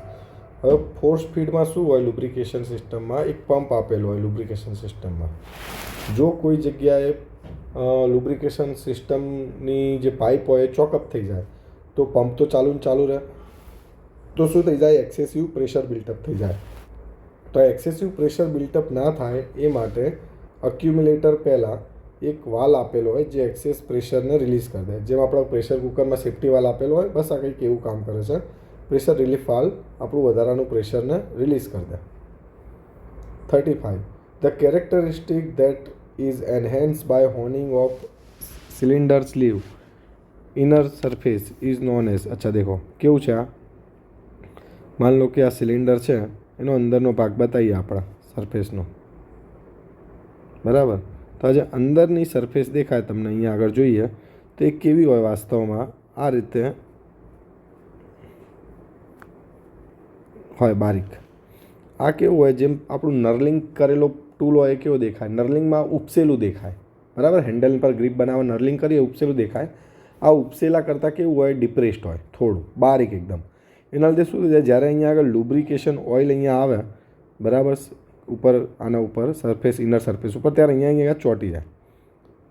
હવે ફોર્સ ફીડમાં શું હોય? લુબ્રિકેશન સિસ્ટમમાં એક પંપ આપેલો હોય. લુબ્રિકેશન સિસ્ટમમાં જો કોઈ જગ્યાએ લુબ્રિકેશન સિસ્ટમની જે પાઇપ હોય એ ચોકઅપ થઈ જાય તો પંપ તો ચાલુ રહે. તો શું થઈ જાય? એક્સેસિવ પ્રેશર બિલ્ટઅપ થઈ જાય. તો એક્સેસિવ પ્રેશર બિલ્ટઅપ ના થાય એ માટે અક્યુમ્યુલેટર પહેલાં એક વાલ આપેલો હોય જે એક્સેસ પ્રેશરને રિલીઝ કરી દે. જેમ આપણા પ્રેશર કુકરમાં સેફ્ટી વાલ આપેલો હોય, બસ આ કંઈક એવું કામ કરે છે. પ્રેશર રિલીફ વાલ આપણું વધારાનું પ્રેશરને રિલીઝ કરી દે. 35. The characteristic that is enhanced by honing of cylinder sleeve inner surface is known as. અચ્છા, દેખો કેવું છે આ. માન લો કે આ સિલિન્ડર છે, એનો અંદરનો ભાગ બતાવીએ આપણા સરફેસનો, બરાબર. તો આજે અંદરની સરફેસ દેખાય તમને અહીંયા આગળ જોઈએ તો એ કેવી હોય વાસ્તવમાં? આ રીતે હોય, બારીક. આ કેવું હોય? જેમ આપણું નર્લિંગ કરેલો ટૂલ હોય એ કેવો દેખાય? નર્લિંગમાં ઉપસેલું દેખાય, બરાબર. હેન્ડલ પર ગ્રીપ બનાવવા નર્લિંગ કરીએ ઉપસેલું દેખાય. આ ઉપસેલા કરતાં કેવું હોય? ડિપ્રેસ્ડ હોય, થોડું બારીક એકદમ. એના લીધે શું થઈ જાય? જ્યારે અહીંયા આગળ લુબ્રિકેશન ઓઇલ અહીંયા આવે, બરાબર, ઉપર આના ઉપર સરફેસ, ઇનર સરફેસ ઉપર, ત્યારે અહીંયા ચોંટી જાય,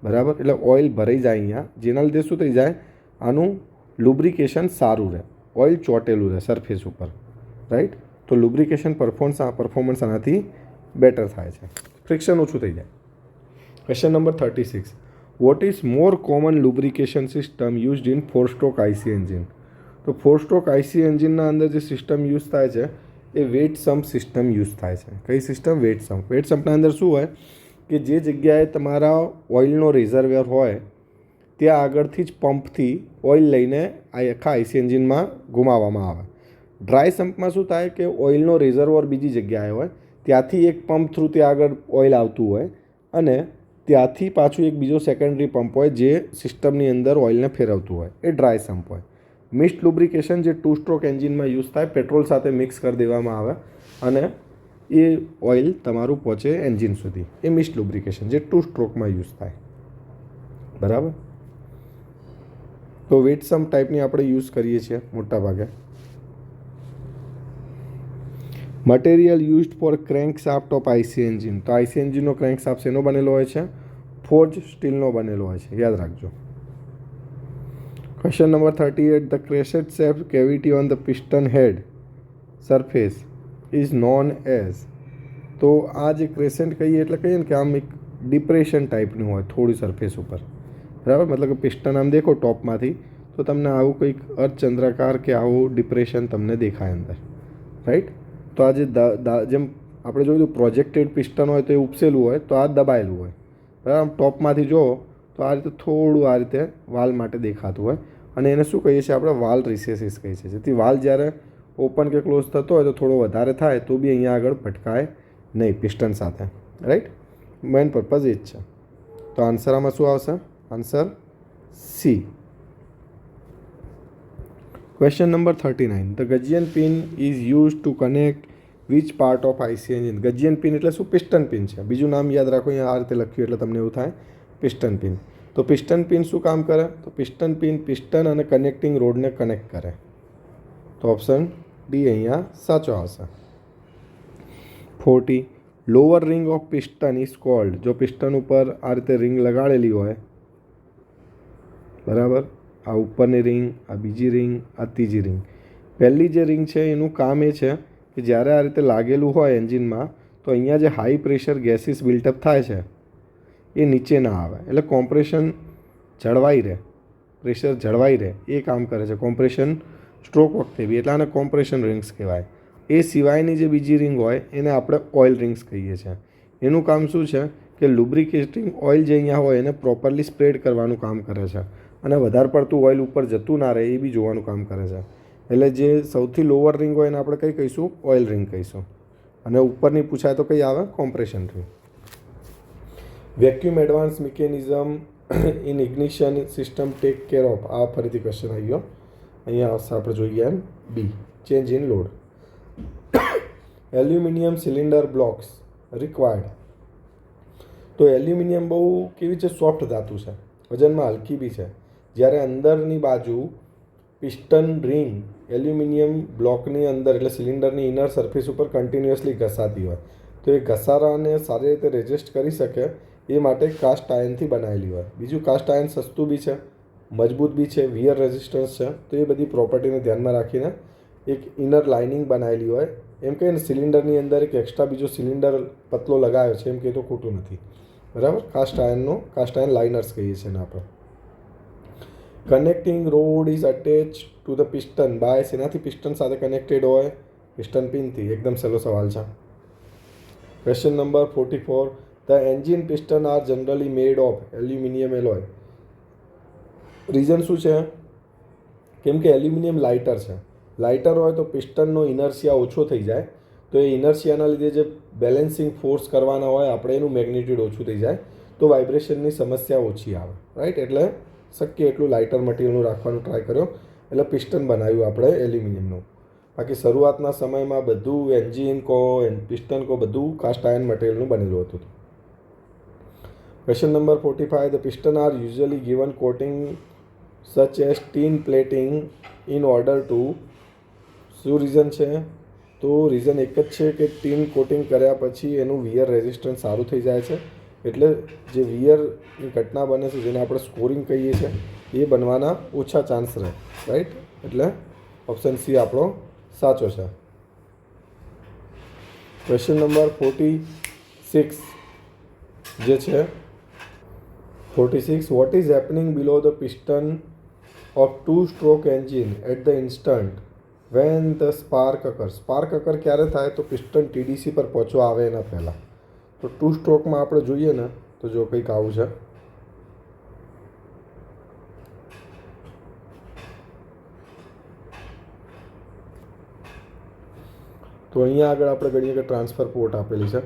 બરાબર. એટલે ઓઇલ ભરાઈ જાય અહીંયા, જેના લીધે શું થઈ જાય? આનું લુબ્રિકેશન સારું રહે, ઓઇલ ચોંટેલું રહે સરફેસ ઉપર, રાઈટ. તો લુબ્રિકેશન પરફોર્મન્સ આનાથી બેટર થાય છે, ફ્રિક્શન ઓછું થઈ જાય. Question number 36. What is more common lubrication system used in four stroke IC engine? તો 4-સ્ટ્રોક આઈસી એન્જિનના અંદર જે સિસ્ટમ યુઝ થાય છે એ વેટ સમ્પ સિસ્ટમ યુઝ થાય છે. કઈ સિસ્ટમ? Wet sump. વેટ સમ્પના અંદર શું હોય કે જે જગ્યાએ તમારા ઓઇલનો રિઝર્વેર હોય ત્યાં આગળથી જ પંપથી ઓઇલ લઈને આખા આઈસી એન્જિનમાં ઘુમાવવામાં આવે. ડ્રાય સમ્પમાં શું થાય કે ઓઇલનો રિઝર્વોર બીજી જગ્યાએ હોય, ત્યાંથી એક પંપ થ્રુ ત્યાં આગળ ઓઇલ આવતું હોય અને ત્યાંથી પાછું એક બીજો સેકન્ડરી પંપ હોય જે સિસ્ટમની અંદર ઓઇલને ફેરવતું હોય, એ ડ્રાય સમ્પ હોય. મિક્સ્ડ લુબ્રિકેશન જે 2-સ્ટ્રોક એન્જિનમાં યુઝ થાય, પેટ્રોલ સાથે મિક્સ કરી દેવામાં આવે અને એ ઓઇલ તમારું પહોંચે એન્જિન સુધી, એ મિક્સ્ડ લુબ્રિકેશન જે 2-સ્ટ્રોકમાં યુઝ થાય. બરાબર. તો વેટ સમ્પ ટાઈપની આપણે યુઝ કરીએ છીએ મોટા ભાગે. Material used four crank shaft of IC engine. તો આઈસી એન્જિનનો ક્રેન્ક શાફ્ટ શેનો બનેલો હોય છે? ફોર્જ સ્ટીલનો બનેલો હોય છે, યાદ રાખજો. Question number 38. The crescent shape cavity on the piston head surface is known as. તો આ જે ક્રેસેન્ટ કહીએ એટલે કહીએ ને કે આમ એક ડિપ્રેશન ટાઈપનું હોય થોડી સરફેસ ઉપર, બરાબર. મતલબ કે પિસ્ટન આમ દેખો ટોપમાંથી તો તમને આવું કંઈક અર્ધચંદ્રાકાર કે આવું ડિપ્રેશન તમને દેખાય અંદર, રાઈટ. તો આ જે જેમ આપણે જોયું પ્રોજેક્ટેડ પિસ્ટન હોય તો એ ઉપસેલું હોય, તો આ દબાયેલું હોય, બરાબર. આમ ટોપમાંથી જુઓ તો આ રીતે થોડું આ રીતે વાલ માટે દેખાતું હોય અને એને શું કહીએ છીએ આપણે? વાલ રિસેસિસ કહીએ છીએ. જેથી વાલ જ્યારે ઓપન કે ક્લોઝ થતો હોય તો થોડો વધારે થાય તો બી અહીંયા આગળ ભટકાય નહીં પિસ્ટન સાથે, રાઈટ. મેઇન પર્પઝ એ જ છે. તો આન્સર આમાં શું આવશે? Answer C. Question number 39. The gudgeon pin is use to connect which part of IC engine? Gudgeon pin એટલે શું? પિસ્ટન પિન છે. બીજું નામ યાદ રાખો, અહીંયા આ રીતે લખ્યું એટલે તમને એવું થાય, પિસ્ટન પિન. તો પિસ્ટન પિન શું કામ કરે? તો પિસ્ટન પિન પિસ્ટન અને કનેક્ટિંગ રોડને કનેક્ટ કરે. તો ઓપ્શન ડી અહીંયા સાચો આવશે. 40. Lower ring of piston is called. જો પિસ્ટન ઉપર આ રીતે રિંગ લગાડેલી હોય, બરાબર, આ ઉપરની રિંગ, આ બીજી રિંગ, આ ત્રીજી રિંગ. પહેલી જે રિંગ છે એનું કામ એ છે કે જ્યારે આ રીતે લાગેલું હોય એન્જિનમાં તો અહીંયા જે હાઈ પ્રેશર ગેસીસ બિલ્ટઅપ થાય છે એ નીચે ના આવે, એટલે કોમ્પ્રેશન જળવાઈ રહે, પ્રેશર જળવાઈ રહે, એ કામ કરે છે કોમ્પ્રેશન સ્ટ્રોક વખતે બી, એટલે આને કોમ્પ્રેશન રિંગ્સ કહેવાય. એ સિવાયની જે બીજી રિંગ હોય એને આપણે ઓઇલ રિંગ્સ કહીએ છીએ. એનું કામ શું છે કે લુબ્રિકેટિંગ ઓઇલ જે અહીંયા હોય એને પ્રોપરલી સ્પ્રેડ કરવાનું કામ કરે છે અને વધારે પડતું ઓઇલ ઉપર જતું ના રહે એ બી જોવાનું કામ કરે છે. એટલે જે સૌથી લોઅર રિંગ હોય એને આપણે કઈ કહીશું? ઓઇલ રિંગ કહીશું. અને ઉપરની પૂછાય તો કઈ આવે? Compression ring. Vacuum advance mechanism in ignition system take care of. આ ફરીથી ક્વેશ્ચન આવી ગયો. અહીંયા આવશે, આપણે જોઈએ એમ B, change in load. Aluminium cylinder blocks required. તો એલ્યુમિનિયમ બહુ કેવી છે? સોફ્ટ ધાતુ છે, વજનમાં હલકી બી છે. જ્યારે અંદરની બાજુ પિસ્ટન રિંગ એલ્યુમિનિયમ બ્લોકની અંદર એટલે સિલિન્ડરની ઇનર સરફેસ ઉપર કન્ટિન્યુઅસલી ઘસાતી હોય, તો એ ઘસારાને સારી રીતે રેઝિસ્ટ કરી શકે એ માટે કાસ્ટ આયર્નથી બનાવેલી હોય. બીજું, કાસ્ટ આયર્ન સસ્તું બી છે, મજબૂત બી છે, વિયર રેઝિસ્ટન્સ છે. તો એ બધી પ્રોપર્ટીને ધ્યાનમાં રાખીને એક ઇનર લાઇનિંગ બનાવેલી હોય. એમ કહીને સિલિન્ડરની અંદર એક એક્સ્ટ્રા બીજો સિલિન્ડર પતલો લગાવ્યો છે એમ કહે તો ખોટું નથી, બરાબર. કાસ્ટ આયર્ન લાઇનર્સ કહીએ છીએ ને આપણે. Connecting rod is attach to the piston by. શેનાથી પિસ્ટન સાથે કનેક્ટેડ હોય? પિસ્ટન પિનથી. એકદમ સહેલો સવાલ છે. Question number 44. The engine piston are generally made of aluminium alloy. Reason શું છે? કેમ કે એલ્યુમિનિયમ લાઇટર છે. લાઇટર હોય તો પિસ્ટનનો ઇનર્શિયા ઓછો થઈ જાય, તો એ ઇનર્શિયાના લીધે જે બેલેન્સિંગ ફોર્સ કરવાના હોય આપણે એનું મેગ્નિટ્યુડ ઓછું થઈ જાય, તો વાઇબ્રેશનની સમસ્યા ઓછી આવે, રાઈટ. એટલે શક્ય એટલું લાઇટર મટીરિયલનું રાખવાનું ટ્રાય કર્યો, એટલે પિસ્ટન બનાવ્યું આપણે એલ્યુમિનિયમનું. બાકી શરૂઆતના સમયમાં બધું એન્જિન કહો, પિસ્ટન કહો, બધું કાસ્ટ આયર્ન મટીરિયલનું બનેલું હતું. Question number 45. The piston are usually given coating such as tin plating in order to. શું રીઝન છે? તો રીઝન એક જ છે કે ટીન કોટિંગ કર્યા પછી એનું વિયર રેઝિસ્ટન્સ સારું થઈ જાય છે, એટલે જે વિયરની ઘટના બને છે જેને આપણે સ્કોરિંગ કહીએ છીએ એ બનવાના ઓછા ચાન્સ રહે, રાઈટ. એટલે ઓપ્શન સી આપણો સાચો છે. ક્વેશ્ચન નંબર 46 જે છે 46. What is happening below the piston of two-stroke engine at the instant when the spark occurs? Spark occur ક્યારે થાય? તો પિસ્ટન ટીડીસી પર પહોંચવા આવે એના પહેલાં. તો ટુ સ્ટ્રોકમાં આપણે જોઈએ ને તો જો કંઈક આવું છે. તો અહીંયા આગળ આપણે ગણીએ કે ટ્રાન્સફર પોર્ટ આપેલી છે.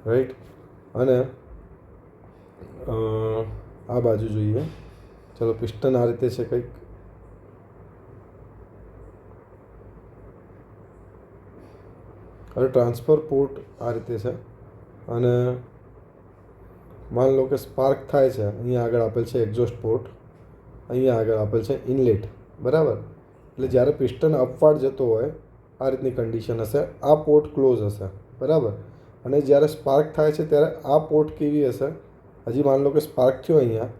રાઈટ. અને આ બાજુ જોઈએ. ચલો પિસ્ટન આ રીતે છે કંઈક. હવે ટ્રાન્સફર પોર્ટ આ રીતે છે અને માન લો કે સ્પાર્ક થાય છે. અહીંયા આગળ આપેલ છે એક્ઝોસ્ટ પોર્ટ, અહીંયા આગળ આપેલ છે ઇનલેટ. બરાબર. એટલે જ્યારે પિસ્ટન અપવાર્ડ જતો હોય આ રીતની કન્ડિશન હશે, આ પોર્ટ ક્લોઝ હશે. બરાબર. અને જ્યારે સ્પાર્ક થાય છે ત્યારે આ પોર્ટ કેવી હશે? હજી માન લો કે સ્પાર્ક થયો અહીંયા,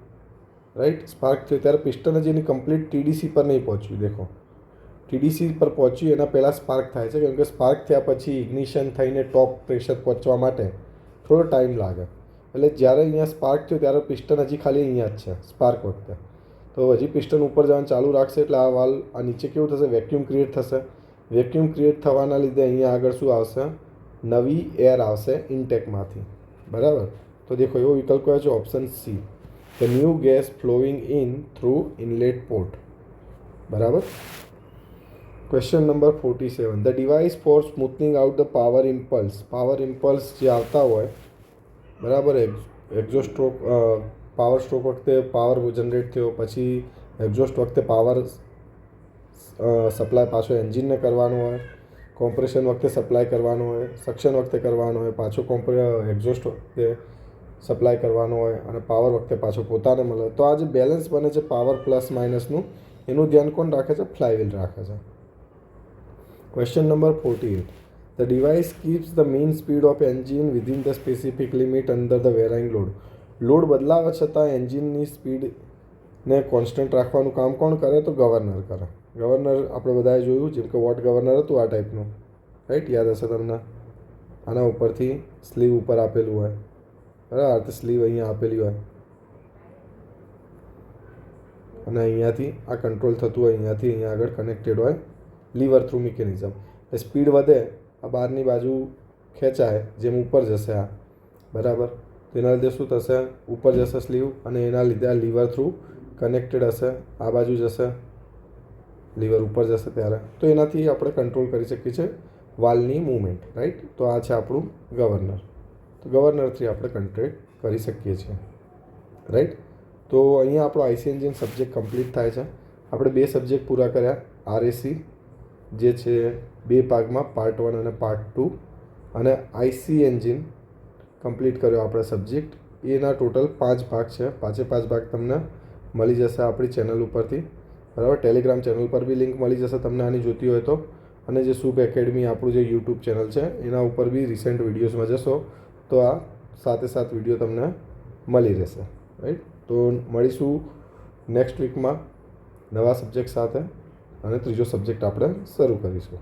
રાઈટ, સ્પાર્ક થયો ત્યારે પિસ્ટન હજી એની કમ્પ્લીટ ટીડીસી પર નહીં પહોંચ્યું. દેખો ટીડીસી પર પહોંચ્યું એના પહેલાં સ્પાર્ક થાય છે, કેમ કે સ્પાર્ક થયા પછી ઇગ્નિશન થઈને ટોપ પ્રેશર પહોંચવા માટે થોડો ટાઈમ લાગે. એટલે જ્યારે અહીંયા સ્પાર્ક થયો ત્યારે પિસ્ટન હજી ખાલી અહીંયા જ છે સ્પાર્ક વખતે. તો હજી પિસ્ટન ઉપર જવાનું ચાલુ રાખશે એટલે આ વાલ આ નીચે કેવું થશે? વેક્યુમ ક્રિએટ થશે. વેક્યુમ ક્રિએટ થવાના લીધે અહીંયા આગળ શું આવશે? નવી એર આવશે ઇન્ટેકમાંથી. બરાબર. તો દેખો એવો વિકલ્પ કયો છે? Option C, the new gas flowing in through inlet port. બરાબર. Question number 47. The device for smoothening out the power impulse. Power impulse જે આવતા હોય, બરાબર, એક્ઝોસ્ટ સ્ટ્રોક, પાવર સ્ટ્રોક વખતે પાવર જનરેટ થયો, પછી એક્ઝોસ્ટ વખતે પાવર સપ્લાય પાછો એન્જિનને કરવાનો હોય, કોમ્પ્રેશન વખતે સપ્લાય કરવાનો હોય, સક્શન વખતે કરવાનો હોય, પાછો એક્ઝોસ્ટ વખતે સપ્લાય કરવાનો હોય અને પાવર વખતે પાછો પોતાને મળે. તો આ જે બેલેન્સ બને છે પાવર પ્લસ માઇનસનું, એનું ધ્યાન કોણ રાખે છે? ફ્લાયવ્હીલ રાખે છે. Question number 48. The device keeps the mean speed of engine within the specific limit under the varying load. Load બદલાવા છતાં એન્જિનની સ્પીડને કોન્સ્ટન્ટ રાખવાનું કામ કોણ કરે? તો ગવર્નર કરે. ગવર્નર આપણે બધાએ જોયું, જેમ કે વોટ ગવર્નર હતું આ ટાઈપનું, રાઈટ, યાદ હશે તમને. આના ઉપરથી સ્લીવ ઉપર આપેલું હોય, બરાબર, તો સ્લીવ અહીંયા આપેલી હોય અને અહીંયાથી આ કંટ્રોલ થતું હોય, અહીંયાથી અહીંયા આગળ કનેક્ટેડ હોય લીવર થ્રુ મિકેનિઝમ. એ સ્પીડ વધે, આ બહારની બાજુ ખેંચાય, જેમ ઉપર જશે આ, બરાબર, તો એના લીધે શું થશે? ઉપર જશે સ્લીવ અને એના લીધે આ લીવર થ્રુ કનેક્ટેડ હશે, આ બાજુ જશે, લીવર ઉપર જશે ત્યારે. તો એનાથી આપણે કંટ્રોલ કરી શકીએ છીએ વાલની મૂવમેન્ટ, રાઈટ. તો આ છે આપણું ગવર્નર. તો ગવર્નરથી આપણે કંટ્રોલ કરી શકીએ છીએ, રાઈટ. તો અહીંયા આપણો આઈસી એન્જિન સબ્જેક્ટ કમ્પ્લીટ થાય છે. આપણે 2 સબ્જેક્ટ પૂરા કર્યા. આરએસી જે છે 2 ભાગમાં, પાર્ટ 1 અને પાર્ટ 2, અને આઈસી એન્જિન કમ્પ્લીટ કર્યો આપણે સબ્જેક્ટ. એના ટોટલ 5 ભાગ છે. 5 ભાગ તમને મળી જશે આપણી ચેનલ ઉપરથી, બરાબર. ટેલિગ્રામ ચેનલ પર બી લિંક મળી જશે તમને આની જોતી હોય તો. અને જે શુભ એકેડમી આપણું જે યુટ્યુબ ચેનલ છે એના ઉપર બી રિસેન્ટ વિડીયોઝમાં જશો તો આ સાથે વિડીયો તમને મળી રહેશે, રાઈટ. તો મળીશું નેક્સ્ટ વીકમાં નવા સબ્જેક્ટ સાથે અને ત્રીજો સબ્જેક્ટ આપણે શરૂ કરીશું.